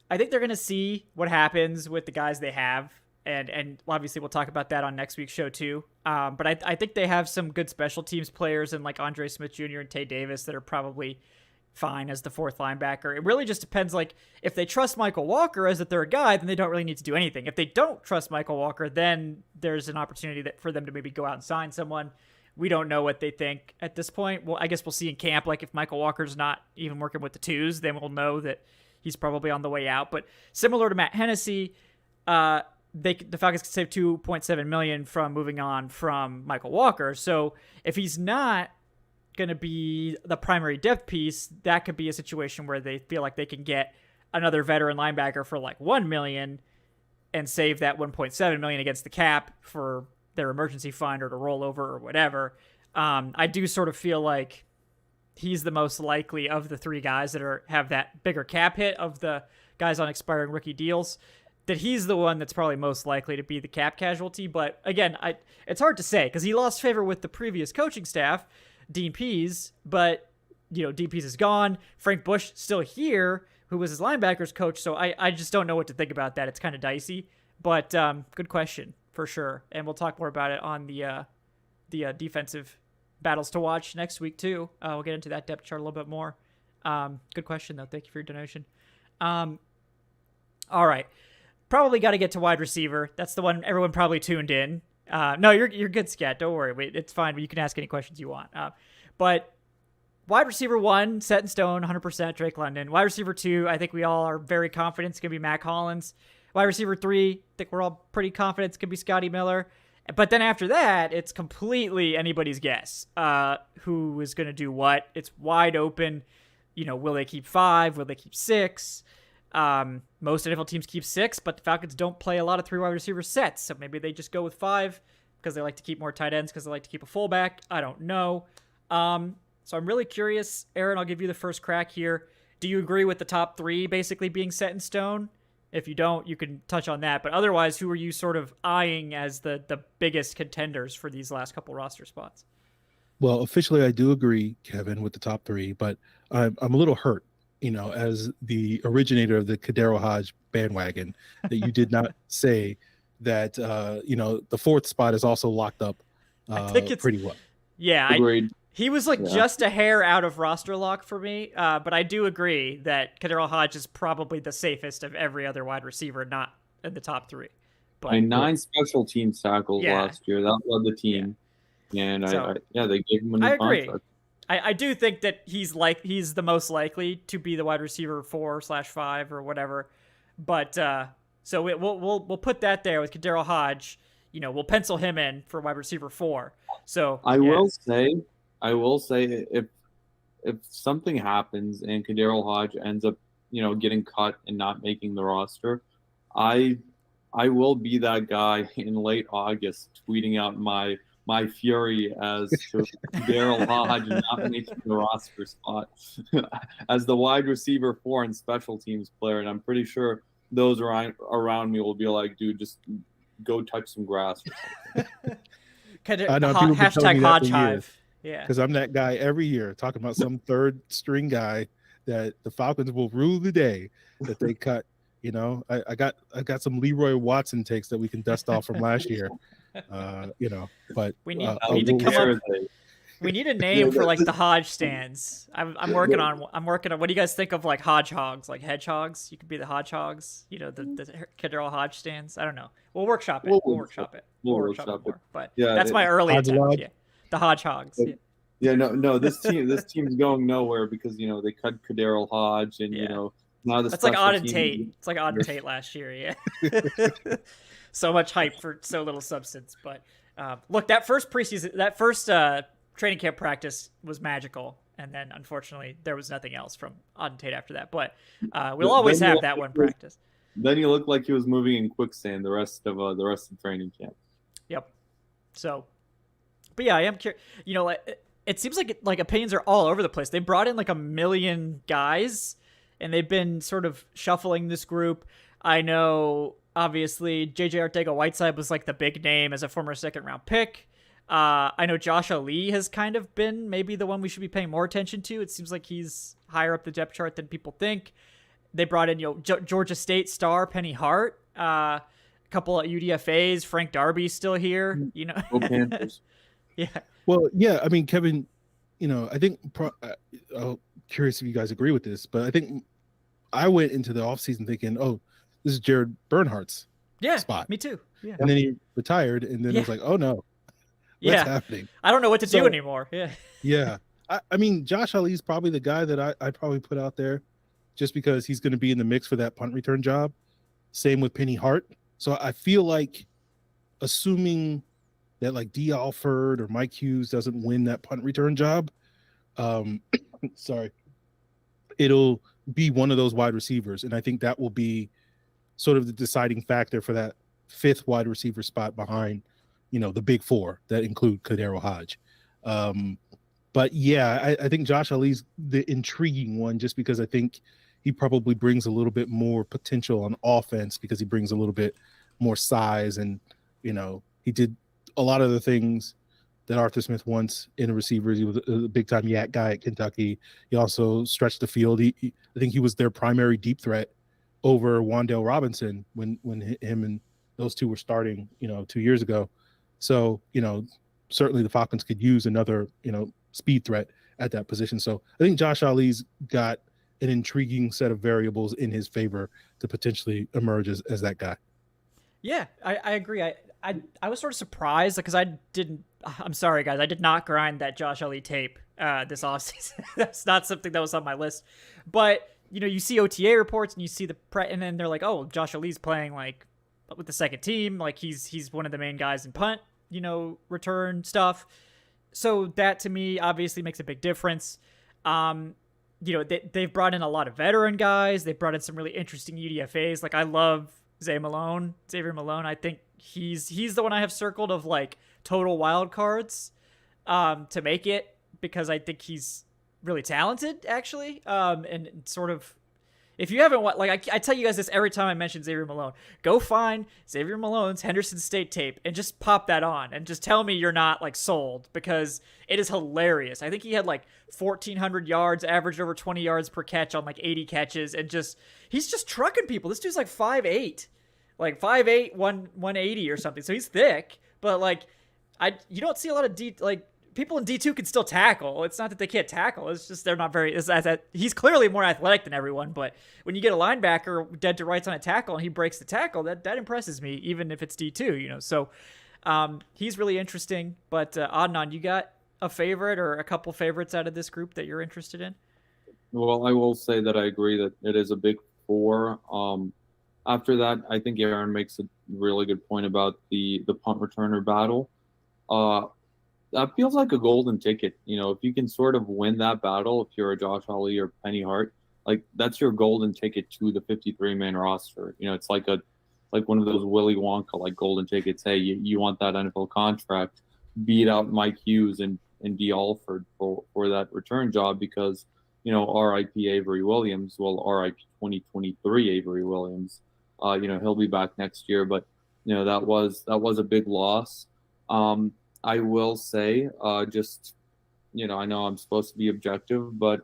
I think they're going to see what happens with the guys they have. And obviously we'll talk about that on next week's show too. But I think they have some good special teams players and like Andre Smith Jr. and Tay Davis that are probably fine as the fourth linebacker. It really just depends. Like if they trust Michael Walker as the third guy, then they don't really need to do anything. If they don't trust Michael Walker, then there's an opportunity for them to maybe go out and sign someone. We don't know what they think at this point. Well, I guess we'll see in camp. Like if Michael Walker's not even working with the twos, then we'll know that he's probably on the way out. But similar to Matt Hennessy, the Falcons could save $2.7 million from moving on from Michael Walker. So if he's not going to be the primary depth piece, that could be a situation where they feel like they can get another veteran linebacker for like $1 million and save that $1.7 million against the cap for their emergency fund or to roll over or whatever. I do sort of feel like he's the most likely of the three guys that have that bigger cap hit of the guys on expiring rookie deals, that he's the one that's probably most likely to be the cap casualty. But again, it's hard to say because he lost favor with the previous coaching staff, Dean Pease, but Dean Pease is gone. Frank Bush still here, who was his linebackers coach. So I just don't know what to think about that. It's kind of dicey, but good question for sure. And we'll talk more about it on the defensive battles to watch next week too. We'll get into that depth chart a little bit more. Good question though. Thank you for your donation. All right. Probably got to get to wide receiver. That's the one everyone probably tuned in. No, you're good, Scat. Don't worry. It's fine. You can ask any questions you want. But wide receiver 1, set in stone, 100% Drake London. Wide receiver 2, I think we all are very confident it's going to be Mac Hollins. Wide receiver 3, I think we're all pretty confident it's going to be Scotty Miller. But then after that, it's completely anybody's guess who is going to do what. It's wide open. Will they keep 5? Will they keep 6? Most NFL teams keep 6, but the Falcons don't play a lot of 3 wide receiver sets. So maybe they just go with 5 because they like to keep more tight ends because they like to keep a fullback. I don't know. So I'm really curious. Aaron, I'll give you the first crack here. Do you agree with the top 3 basically being set in stone? If you don't, you can touch on that. But otherwise, who are you sort of eyeing as the biggest contenders for these last couple roster spots? Well, officially, I do agree, Kevin, with the top 3, but I'm a little hurt, as the originator of the Kadero Hodge bandwagon, that you did not say that, the 4th spot is also locked up I think it's pretty well. Yeah, Agreed. he was just a hair out of roster lock for me, but I do agree that Kadero Hodge is probably the safest of every other wide receiver, not in the top 3. But 9 special team tackles last year. That led the team. Yeah. And they gave him a new contract. I do think that he's the most likely to be the wide receiver 4/5 or whatever. But so we'll put that there with Kadero Hodge. We'll pencil him in for wide receiver 4. So I will say if something happens and Kadero Hodge ends up getting cut and not making the roster, I will be that guy in late August tweeting out my fury as to Kadero Hodge not making the roster spot as the wide receiver 4 and special teams player. And I'm pretty sure those around me will be like, dude, just go touch some grass or something. I know, people been telling me that for Hodge years. Yeah, because I'm that guy every year talking about some third string guy that the Falcons will rule the day that they cut. I got some Leroy Watson takes that we can dust off from last year. But we need to come up. We need a name for like the Hodge stands. I'm working on. What do you guys think of like Hodge hogs, like hedgehogs? You could be the Hodge hogs. The Kadero Hodge stands. I don't know. We'll workshop it. We'll workshop it more. But that's my early attempt. Yeah. The Hodge hogs. Yeah. No. This team's going nowhere because they cut Kadero Hodge and now that's like Auden Tate. It's like Auden Tate last year. Yeah. So much hype for so little substance. But look, that first training camp practice was magical, And then unfortunately there was nothing else from Auden Tate after that. But we'll always have that one practice. Then he looked like he was moving in quicksand the rest of training camp. Yep. So, but yeah, I am curious. You know, it seems like opinions are all over the place. They brought in like 1 million guys, and they've been sort of shuffling this group. I know, obviously, JJ Arcega-Whiteside was like the big name as a former second-round pick. I know Josh Ali has kind of been maybe the one we should be paying more attention to. It seems like he's higher up the depth chart than people think. They brought in, Georgia State star Penny Hart, a couple of UDFAs. Frank Darby's still here. You know, Go Panthers. Yeah. Well, yeah. I mean, Kevin, I think I'm curious if you guys agree with this, but I think I went into the offseason thinking, oh, this is Jared Bernhardt's spot. Me too. Yeah. And then he retired, and then it was like, oh no, what's happening? I don't know what to do anymore. Yeah. Yeah. I mean, Josh Ali's probably the guy that I'd probably put out there just because he's going to be in the mix for that punt return job. Same with Penny Hart. So I feel like, assuming that like D. Alford or Mike Hughes doesn't win that punt return job, it'll be one of those wide receivers. And I think that will be sort of the deciding factor for that 5th wide receiver spot behind, the big 4 that include Kadero Hodge. But yeah, I think Josh Ali's the intriguing one just because I think he probably brings a little bit more potential on offense because he brings a little bit more size, and he did a lot of the things that Arthur Smith wants in a receiver. He was a big time yak guy at Kentucky. He also stretched the field. I think he was their primary deep threat over Wan'Dale Robinson when him and those two were starting 2 years ago. So certainly the Falcons could use another speed threat at that position. So I think Josh Ali's got an intriguing set of variables in his favor to potentially emerge as that guy. Yeah, I agree. I was sort of surprised because I'm sorry guys, I did not grind that Josh Ali tape this offseason. That's not something that was on my list. But you see OTA reports and you see and then they're like, oh, Josh Ali's playing like with the second team, like he's one of the main guys in punt, return stuff. So that to me obviously makes a big difference. They've brought in a lot of veteran guys. They've brought in some really interesting UDFAs. Like I love Xavier Malone. I think he's the one I have circled of like total wild cards to make it, because I think he's really talented actually. And sort of, if you haven't like I tell you guys this every time I mention Xavier Malone, go find Xavier Malone's Henderson State tape and just pop that on and just tell me you're not like sold, because it is hilarious. I think he had like 1,400 yards, averaged over 20 yards per catch on like 80 catches, and he's just trucking people. This dude's like 5'8", like 5'8", 180 or something. So he's thick, but like you don't see a lot of people in D2 can still tackle. It's not that they can't tackle. It's just they're not very. He's clearly more athletic than everyone. But when you get a linebacker dead to rights on a tackle and he breaks the tackle, that impresses me, even if it's D2. So he's really interesting. But Adnan, you got a favorite or a couple favorites out of this group that you're interested in? Well, I will say that I agree that it is a big 4. After that, I think Aaron makes a really good point about the punt returner battle. That feels like a golden ticket. If you can sort of win that battle, if you're a Josh Ali or Penny Hart, like that's your golden ticket to the 53-man roster. It's like one of those Willy Wonka like golden tickets. Hey, you want that NFL contract? Beat out Mike Hughes and D. Alford for that return job, because R.I.P. Avery Williams. Well, R.I.P. 2023 Avery Williams. He'll be back next year, but that was a big loss. I will say, I know I'm supposed to be objective, but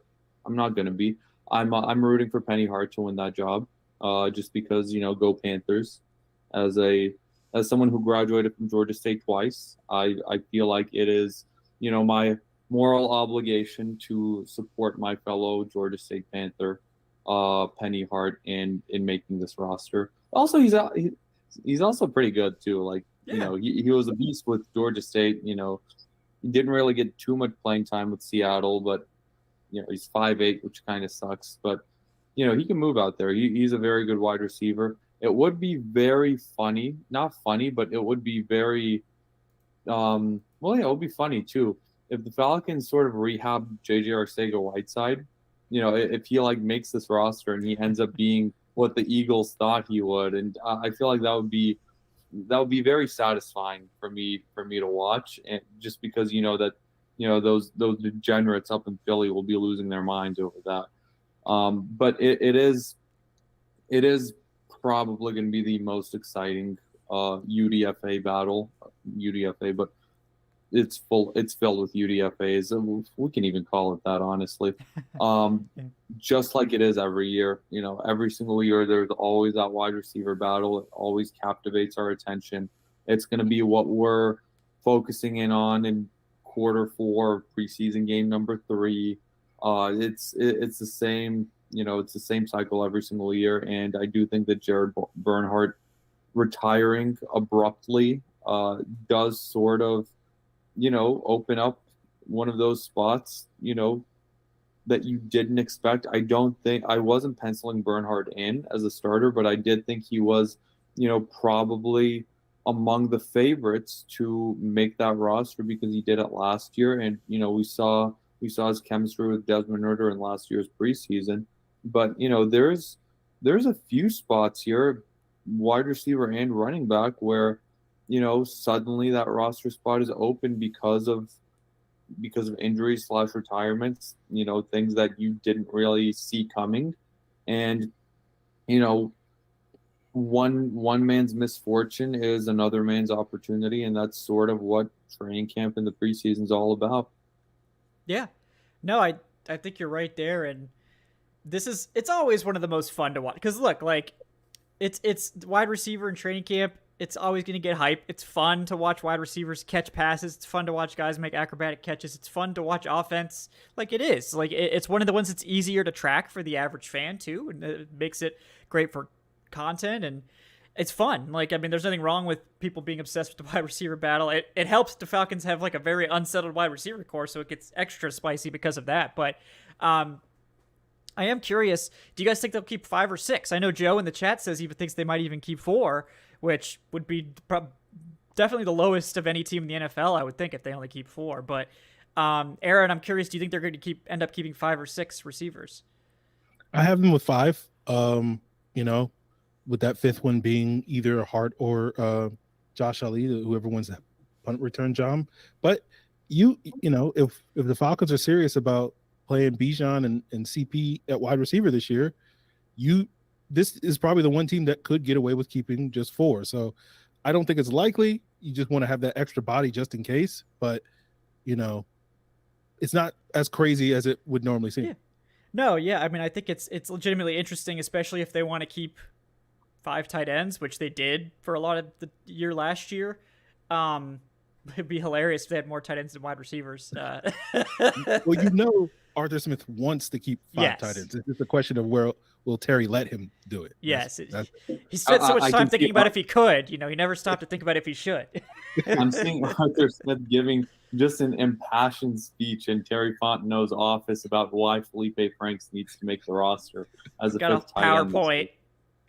I'm not going to be. I'm rooting for Penny Hart to win that job, just because go Panthers. As someone who graduated from Georgia State twice, I feel like it is my moral obligation to support my fellow Georgia State Panther, Penny Hart, in making this roster. Also, he's also pretty good too. Like. Yeah. He was a beast with Georgia State. He didn't really get too much playing time with Seattle, but he's 5'8", which kind of sucks. But he can move out there. He's a very good wide receiver. It would be very funny, not funny, but it would be very, it would be funny too if the Falcons sort of rehab JJ Arcega-Whiteside, if he like makes this roster and he ends up being what the Eagles thought he would, and I feel like that would be very satisfying for me to watch, and just because that those degenerates up in Philly will be losing their minds over that. But it is probably going to be the most exciting UDFA battle, but it's filled with UDFAs. We can even call it that, honestly. Just like it is every year. Every single year there's always that wide receiver battle. It always captivates our attention. It's going to be what we're focusing in on in quarter 4, preseason game number 3. It's the same. It's the same cycle every single year, and I do think that Jared Bernhardt retiring abruptly does sort of open up one of those spots, that you didn't expect. I wasn't penciling Bernhardt in as a starter, but I did think he was, probably among the favorites to make that roster because he did it last year. And, we saw his chemistry with Desmond Ridder in last year's preseason. But, there's a few spots here, wide receiver and running back, where suddenly that roster spot is open because of injuries / retirements, things that you didn't really see coming. And, one man's misfortune is another man's opportunity. And that's sort of what training camp in the preseason is all about. Yeah, no, I think you're right there. And it's always one of the most fun to watch. Cause look, like it's wide receiver in training camp. It's always going to get hype. It's fun to watch wide receivers catch passes. It's fun to watch guys make acrobatic catches. It's fun to watch offense. Like it is. Like it's one of the ones that's easier to track for the average fan too, and it makes it great for content, and it's fun. Like, I mean, there's nothing wrong with people being obsessed with the wide receiver battle. It helps the Falcons have like a very unsettled wide receiver core, so it gets extra spicy because of that. But I am curious, do you guys think they'll keep 5 or 6? I know Joe in the chat says he thinks they might even keep 4, which would be definitely the lowest of any team in the NFL, I would think, if they only keep 4. But Aaron, I'm curious, do you think they're going to end up keeping 5 or 6 receivers? I have them with 5. With that 5th one being either Hart or Josh Ali, whoever wins that punt return job. But if the Falcons are serious about playing Bijan and CP at wide receiver this year, this is probably the one team that could get away with keeping just 4. So I don't think it's likely. You just want to have that extra body just in case. But, it's not as crazy as it would normally seem. Yeah. No, yeah. I mean, I think it's legitimately interesting, especially if they want to keep 5 tight ends, which they did for a lot of the year last year. It'd be hilarious if they had more tight ends than wide receivers. Well, Arthur Smith wants to keep 5 tight ends. It's just a question of where will Terry let him do it. Yes. He spent so much time thinking about if he could. He never stopped to think about if he should. I'm seeing Arthur Smith giving just an impassioned speech in Terry Fontenot's office about why Felipe Franks needs to make the roster as a 5th tight end. PowerPoint.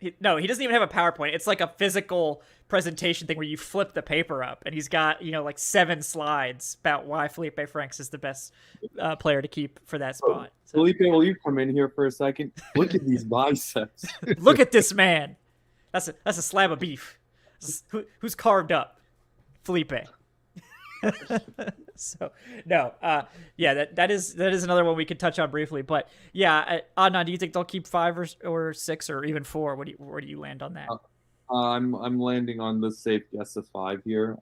He doesn't even have a PowerPoint. It's like a physical presentation thing where you flip the paper up, and he's got, like 7 slides about why Felipe Franks is the best player to keep for that spot. So, Felipe, will you come in here for a second? Look at these biceps. Look at this man. That's a slab of beef. Who's carved up? Felipe. So no, that is another one we could touch on briefly. But yeah, Adnan, do you think they'll keep 5 or 6 or even 4? Where do you land on that? I'm landing on the safe guess of 5 here.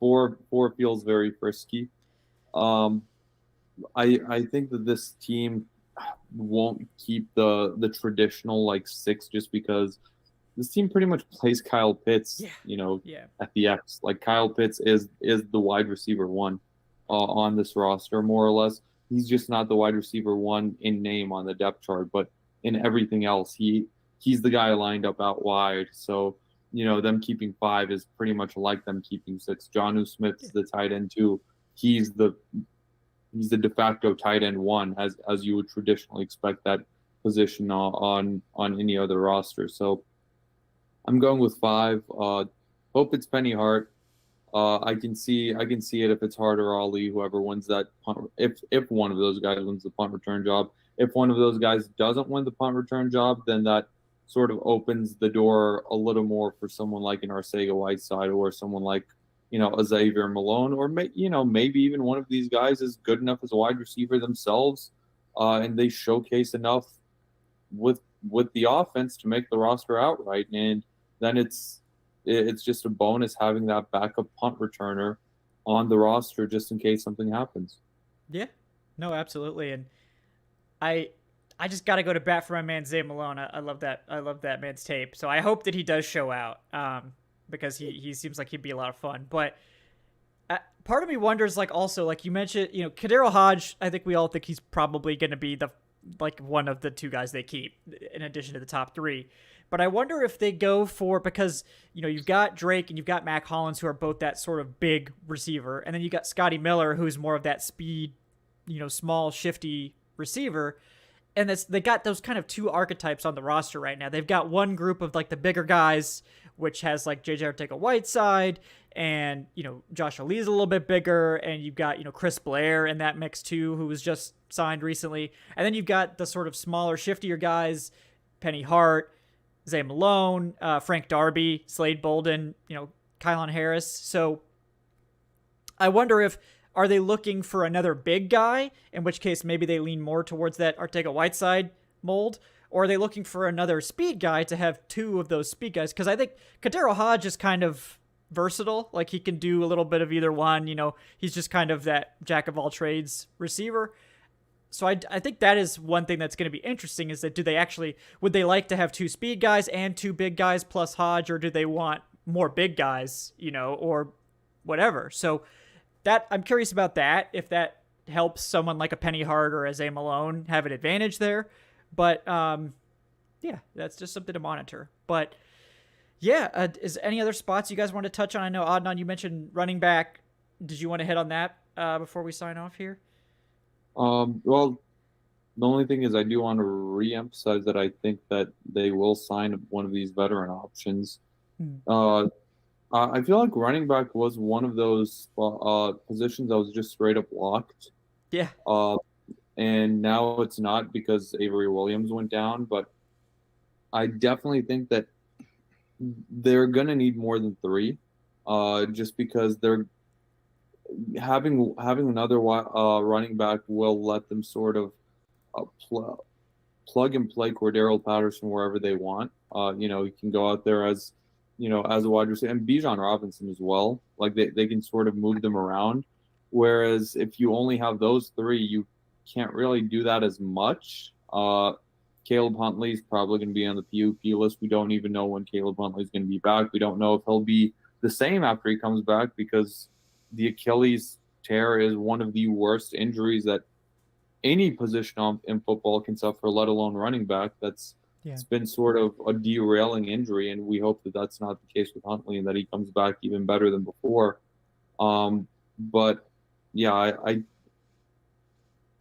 4 feels very frisky. I think that this team won't keep the traditional 6 just because this team pretty much plays Kyle Pitts, at the X. Like Kyle Pitts is the wide receiver 1 on this roster, more or less. He's just not the wide receiver 1 in name on the depth chart, but in everything else, he's the guy lined up out wide. So, them keeping 5 is pretty much like them keeping 6. Jonnu Smith's the tight end 2. He's the de facto tight end 1, as you would traditionally expect that position on any other roster. So I'm going with 5. Hope it's Penny Hart. I can see it if it's Hart or Ali, whoever wins that punt. If one of those guys wins the punt return job, if one of those guys doesn't win the punt return job, then that sort of opens the door a little more for someone like an Arcega-Whiteside or someone like, a Xavier Malone, or maybe even one of these guys is good enough as a wide receiver themselves, and they showcase enough with the offense to make the roster outright, and then it's just a bonus having that backup punt returner on the roster just in case something happens. Yeah, no, absolutely, and I just got to go to bat for my man Zay Malone. I love that. I love that man's tape. So I hope that he does show out, because he seems like he'd be a lot of fun. But part of me wonders, like, also, like you mentioned, Kadero Hodge. I think we all think he's probably going to be one of the two guys they keep in addition to the top three. But I wonder if they go for, because, you've got Drake and you've got Mac Hollins, who are both that sort of big receiver. And then you got Scotty Miller, who's more of that speed, small, shifty receiver. And they got those kind of two archetypes on the roster right now. They've got one group of like the bigger guys, which has like JJ Arcega-Whiteside and, Josh Ali's a little bit bigger. And you've got, Chris Blair in that mix too, who was just signed recently. And then you've got the sort of smaller, shiftier guys, Penny Hart, Zay Malone, Frank Darby, Slade Bolden, Kylon Harris. So I wonder are they looking for another big guy, in which case maybe they lean more towards that Arcega-Whiteside mold, or are they looking for another speed guy to have two of those speed guys? Because I think Kadero Hodge is kind of versatile. Like, he can do a little bit of either one. He's just kind of that jack of all trades receiver. So I think that is one thing that's going to be interesting, is that would they like to have two speed guys and two big guys plus Hodge, or do they want more big guys, or whatever? So that I'm curious about that, if that helps someone like a Penny Hart or a Zay Malone have an advantage there. But yeah, that's just something to monitor. But yeah, is any other spots you guys want to touch on? I know, Adnan, you mentioned running back. Did you want to hit on that before we sign off here? Well, the only thing is I do want to reemphasize that I think that they will sign one of these veteran options. I feel like running back was one of those positions that was just straight up locked. Yeah. And now it's not because Avery Williams went down, but I definitely think that they're going to need more than three, just because they're having another running back will let them sort of plug and play Cordero Patterson wherever they want. He can go out there as a wide receiver, and Bijan Robinson as well. Like, they can sort of move them around. Whereas if you only have those three, you can't really do that as much. Caleb Huntley is probably going to be on the PUP list. We don't even know when Caleb Huntley is going to be back. We don't know if he'll be the same after he comes back, because the Achilles tear is one of the worst injuries that any position in football can suffer, let alone running back. It's been sort of a derailing injury, and we hope that that's not the case with Huntley and that he comes back even better than before. But yeah,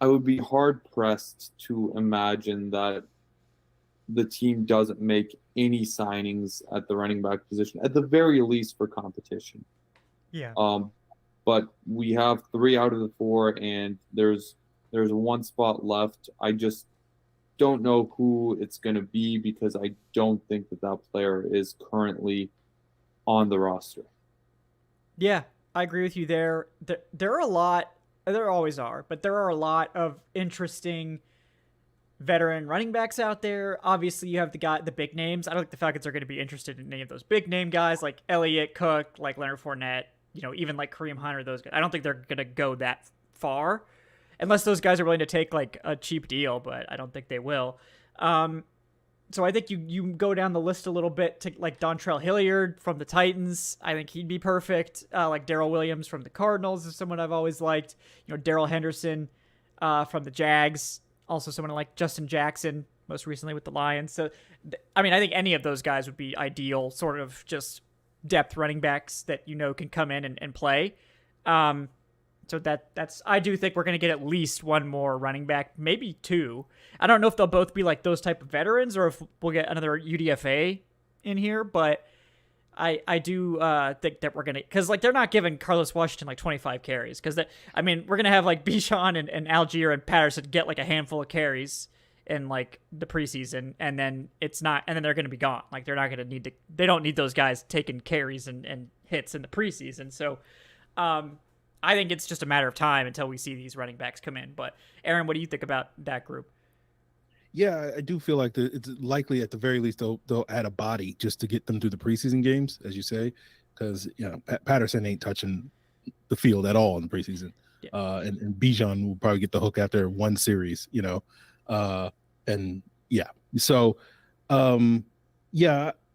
I would be hard-pressed to imagine that the team doesn't make any signings at the running back position, at the very least for competition. Yeah. But we have 3 out of the 4, and there's one spot left. I just don't know who it's going to be, because I don't think that player is currently on the roster. Yeah, I agree with you there. There are a lot, there always are, but there are a lot of interesting veteran running backs out there. Obviously, you have the big names. I don't think the Falcons are going to be interested in any of those big name guys like Elliott, Cook, like Leonard Fournette, even like Kareem Hunt or those guys. I don't think they're going to go that far, unless those guys are willing to take like a cheap deal, but I don't think they will. So I think you go down the list a little bit to like Dontrell Hilliard from the Titans. I think he'd be perfect. Like Darrell Williams from the Cardinals is someone I've always liked. Darrell Henderson from the Jags. Also someone like Justin Jackson, most recently with the Lions. So, I mean, I think any of those guys would be ideal, sort of just depth running backs that can come in and play. So that's I do think we're going to get at least one more running back, maybe 2. I don't know if they'll both be like those type of veterans or if we'll get another UDFA in here, but I do think that we're gonna, because like they're not giving Carlos Washington like 25 carries, because I mean we're gonna have like Bijan and Algier and Patterson get like a handful of carries in like the preseason, and then they're gonna be gone. Like they're not gonna they don't need those guys taking carries and hits in the preseason. So I think it's just a matter of time until we see these running backs come in. But Aaron, what do you think about that group? Yeah, I do feel like it's likely at the very least they'll add a body just to get them through the preseason games, as you say, because Patterson ain't touching the field at all in the preseason, and Bijan will probably get the hook after one series, and yeah, so I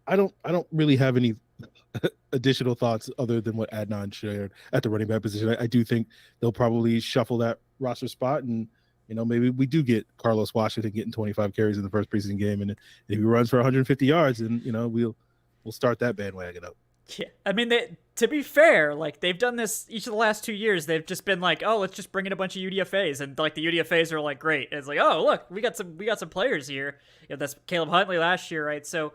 don't really have any additional thoughts other than what Adnan shared at the running back position. I do think they'll probably shuffle that roster spot, and maybe we do get Carlos Washington getting 25 carries in the first preseason game, and if he runs for 150 yards, then we'll start that bandwagon up. Yeah, I mean, to be fair, like they've done this each of the last 2 years. They've just been like, oh, let's just bring in a bunch of UDFA's, and like the UDFA's are like great. It's like, oh, look, we got some players here. That's Caleb Huntley last year, right? So,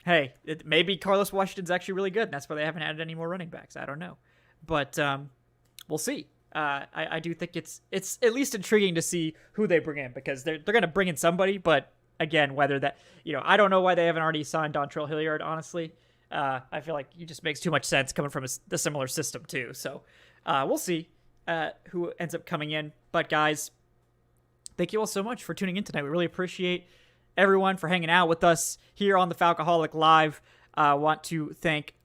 maybe Carlos Washington's actually really good, and that's why they haven't added any more running backs. I don't know, but we'll see. I do think it's at least intriguing to see who they bring in, because they're going to bring in somebody. But again, whether that, I don't know why they haven't already signed Dontrell Hilliard, honestly. I feel like he just makes too much sense coming from the similar system too. So we'll see who ends up coming in. But guys, thank you all so much for tuning in tonight. We really appreciate everyone for hanging out with us here on the Falcoholic Live. Want to thank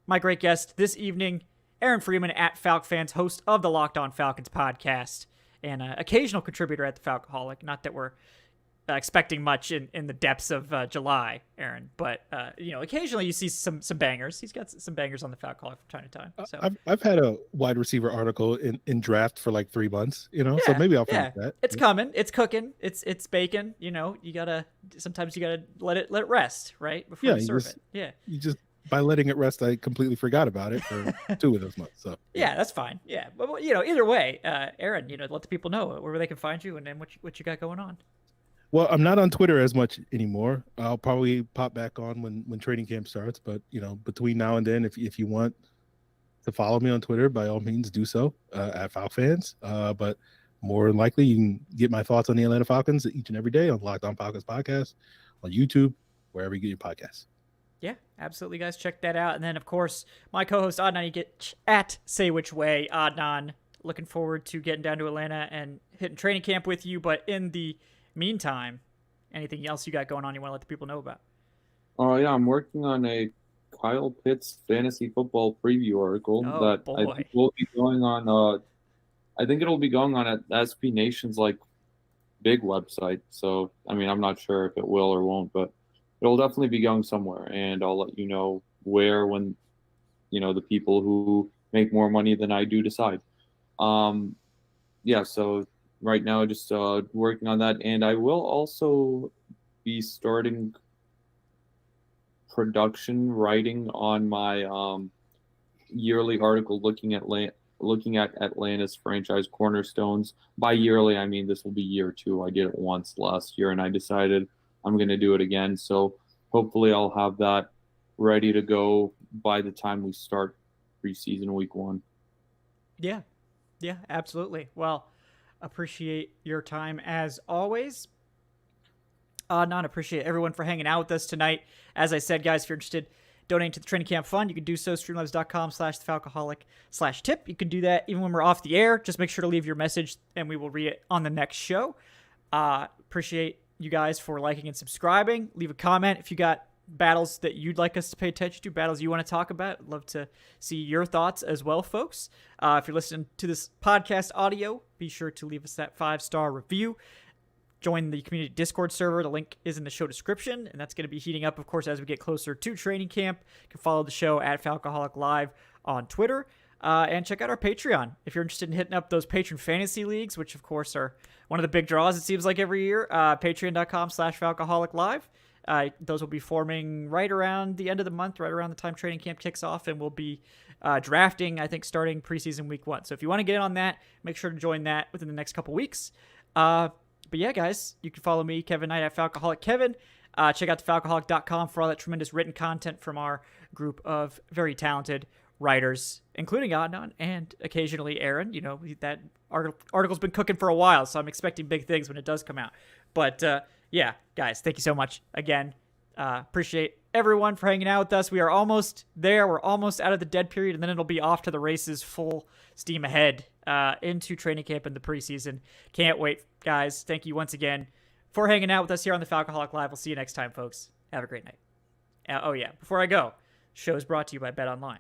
my great guest this evening, Aaron Freeman at FalcFans, host of the Locked On Falcons podcast, and occasional contributor at the Falcoholic. Not that we're expecting much in the depths of July, Aaron, but occasionally you see some bangers. He's got some bangers on the Falcoholic from time to time. So I've had a wide receiver article in draft for like 3 months, so maybe I'll finish that. It's coming, it's cooking, it's baking. Sometimes you gotta let it rest, right, before you serve it. Yeah, you just. By letting it rest, I completely forgot about it for 2 of those months. So yeah, that's fine. Yeah, but either way, Aaron, let the people know where they can find you and then what you got going on. Well, I'm not on Twitter as much anymore. I'll probably pop back on when training camp starts. But between now and then, if you want to follow me on Twitter, by all means do so at FalcFans. But more than likely, you can get my thoughts on the Atlanta Falcons each and every day on Locked On Falcons podcast, on YouTube, wherever you get your podcasts. Yeah, absolutely, guys. Check that out. And then, of course, my co-host, Adnan, you get at Say Which Way. Adnan, looking forward to getting down to Atlanta and hitting training camp with you. But in the meantime, anything else you got going on you want to let the people know about? Oh, yeah, I'm working on a Kyle Pitts fantasy football preview article that I think will be going on. I think it'll be going on at SB Nation's big website. So, I mean, I'm not sure if it will or won't, but it'll definitely be going somewhere, and I'll let you know where when, the people who make more money than I do decide. So right now just working on that, and I will also be starting production writing on my yearly article looking at Atlanta's franchise cornerstones. By yearly, I mean this will be year 2. I did it once last year, and I decided I'm going to do it again. So hopefully I'll have that ready to go by the time we start preseason week 1. Yeah, absolutely. Well, appreciate your time as always. Appreciate everyone for hanging out with us tonight. As I said, guys, if you're interested donating to the training camp fund, you can do so, streamlabs.com/thefalcoholic/tip. You can do that even when we're off the air. Just make sure to leave your message and we will read it on the next show. Appreciate you guys for liking and subscribing. Leave a comment if you got battles that you'd like us to pay attention to, battles you want to talk about. I'd love to see your thoughts as well, folks. If you're listening to this podcast audio, be sure to leave us that 5-star review. Join the community Discord server. The link is in the show description, and that's going to be heating up, of course, as we get closer to training camp. You can follow the show at Falcoholic Live on Twitter. And check out our Patreon if you're interested in hitting up those patron fantasy leagues, which of course are one of the big draws, it seems like, every year. Patreon.com/Falcoholic Live. Those will be forming right around the end of the month, right around the time training camp kicks off, and we'll be drafting, I think, starting preseason week 1. So if you want to get on that, make sure to join that within the next couple weeks. But yeah, guys, you can follow me, Kevin Knight, at Falcoholic Kevin. Check out thefalcoholic.com for all that tremendous written content from our group of very talented writers, including Adnan and occasionally Aaron. You know, that article's been cooking for a while, so I'm expecting big things when it does come out. But yeah, guys, thank you so much again. Appreciate everyone for hanging out with us. We are almost there. We're almost out of the dead period, and then it'll be off to the races, full steam ahead into training camp and the preseason. Can't wait, guys. Thank you once again for hanging out with us here on the Falcoholic Live. We'll see you next time, folks. Have a great night. Oh, yeah. Before I go, show is brought to you by Bet Online.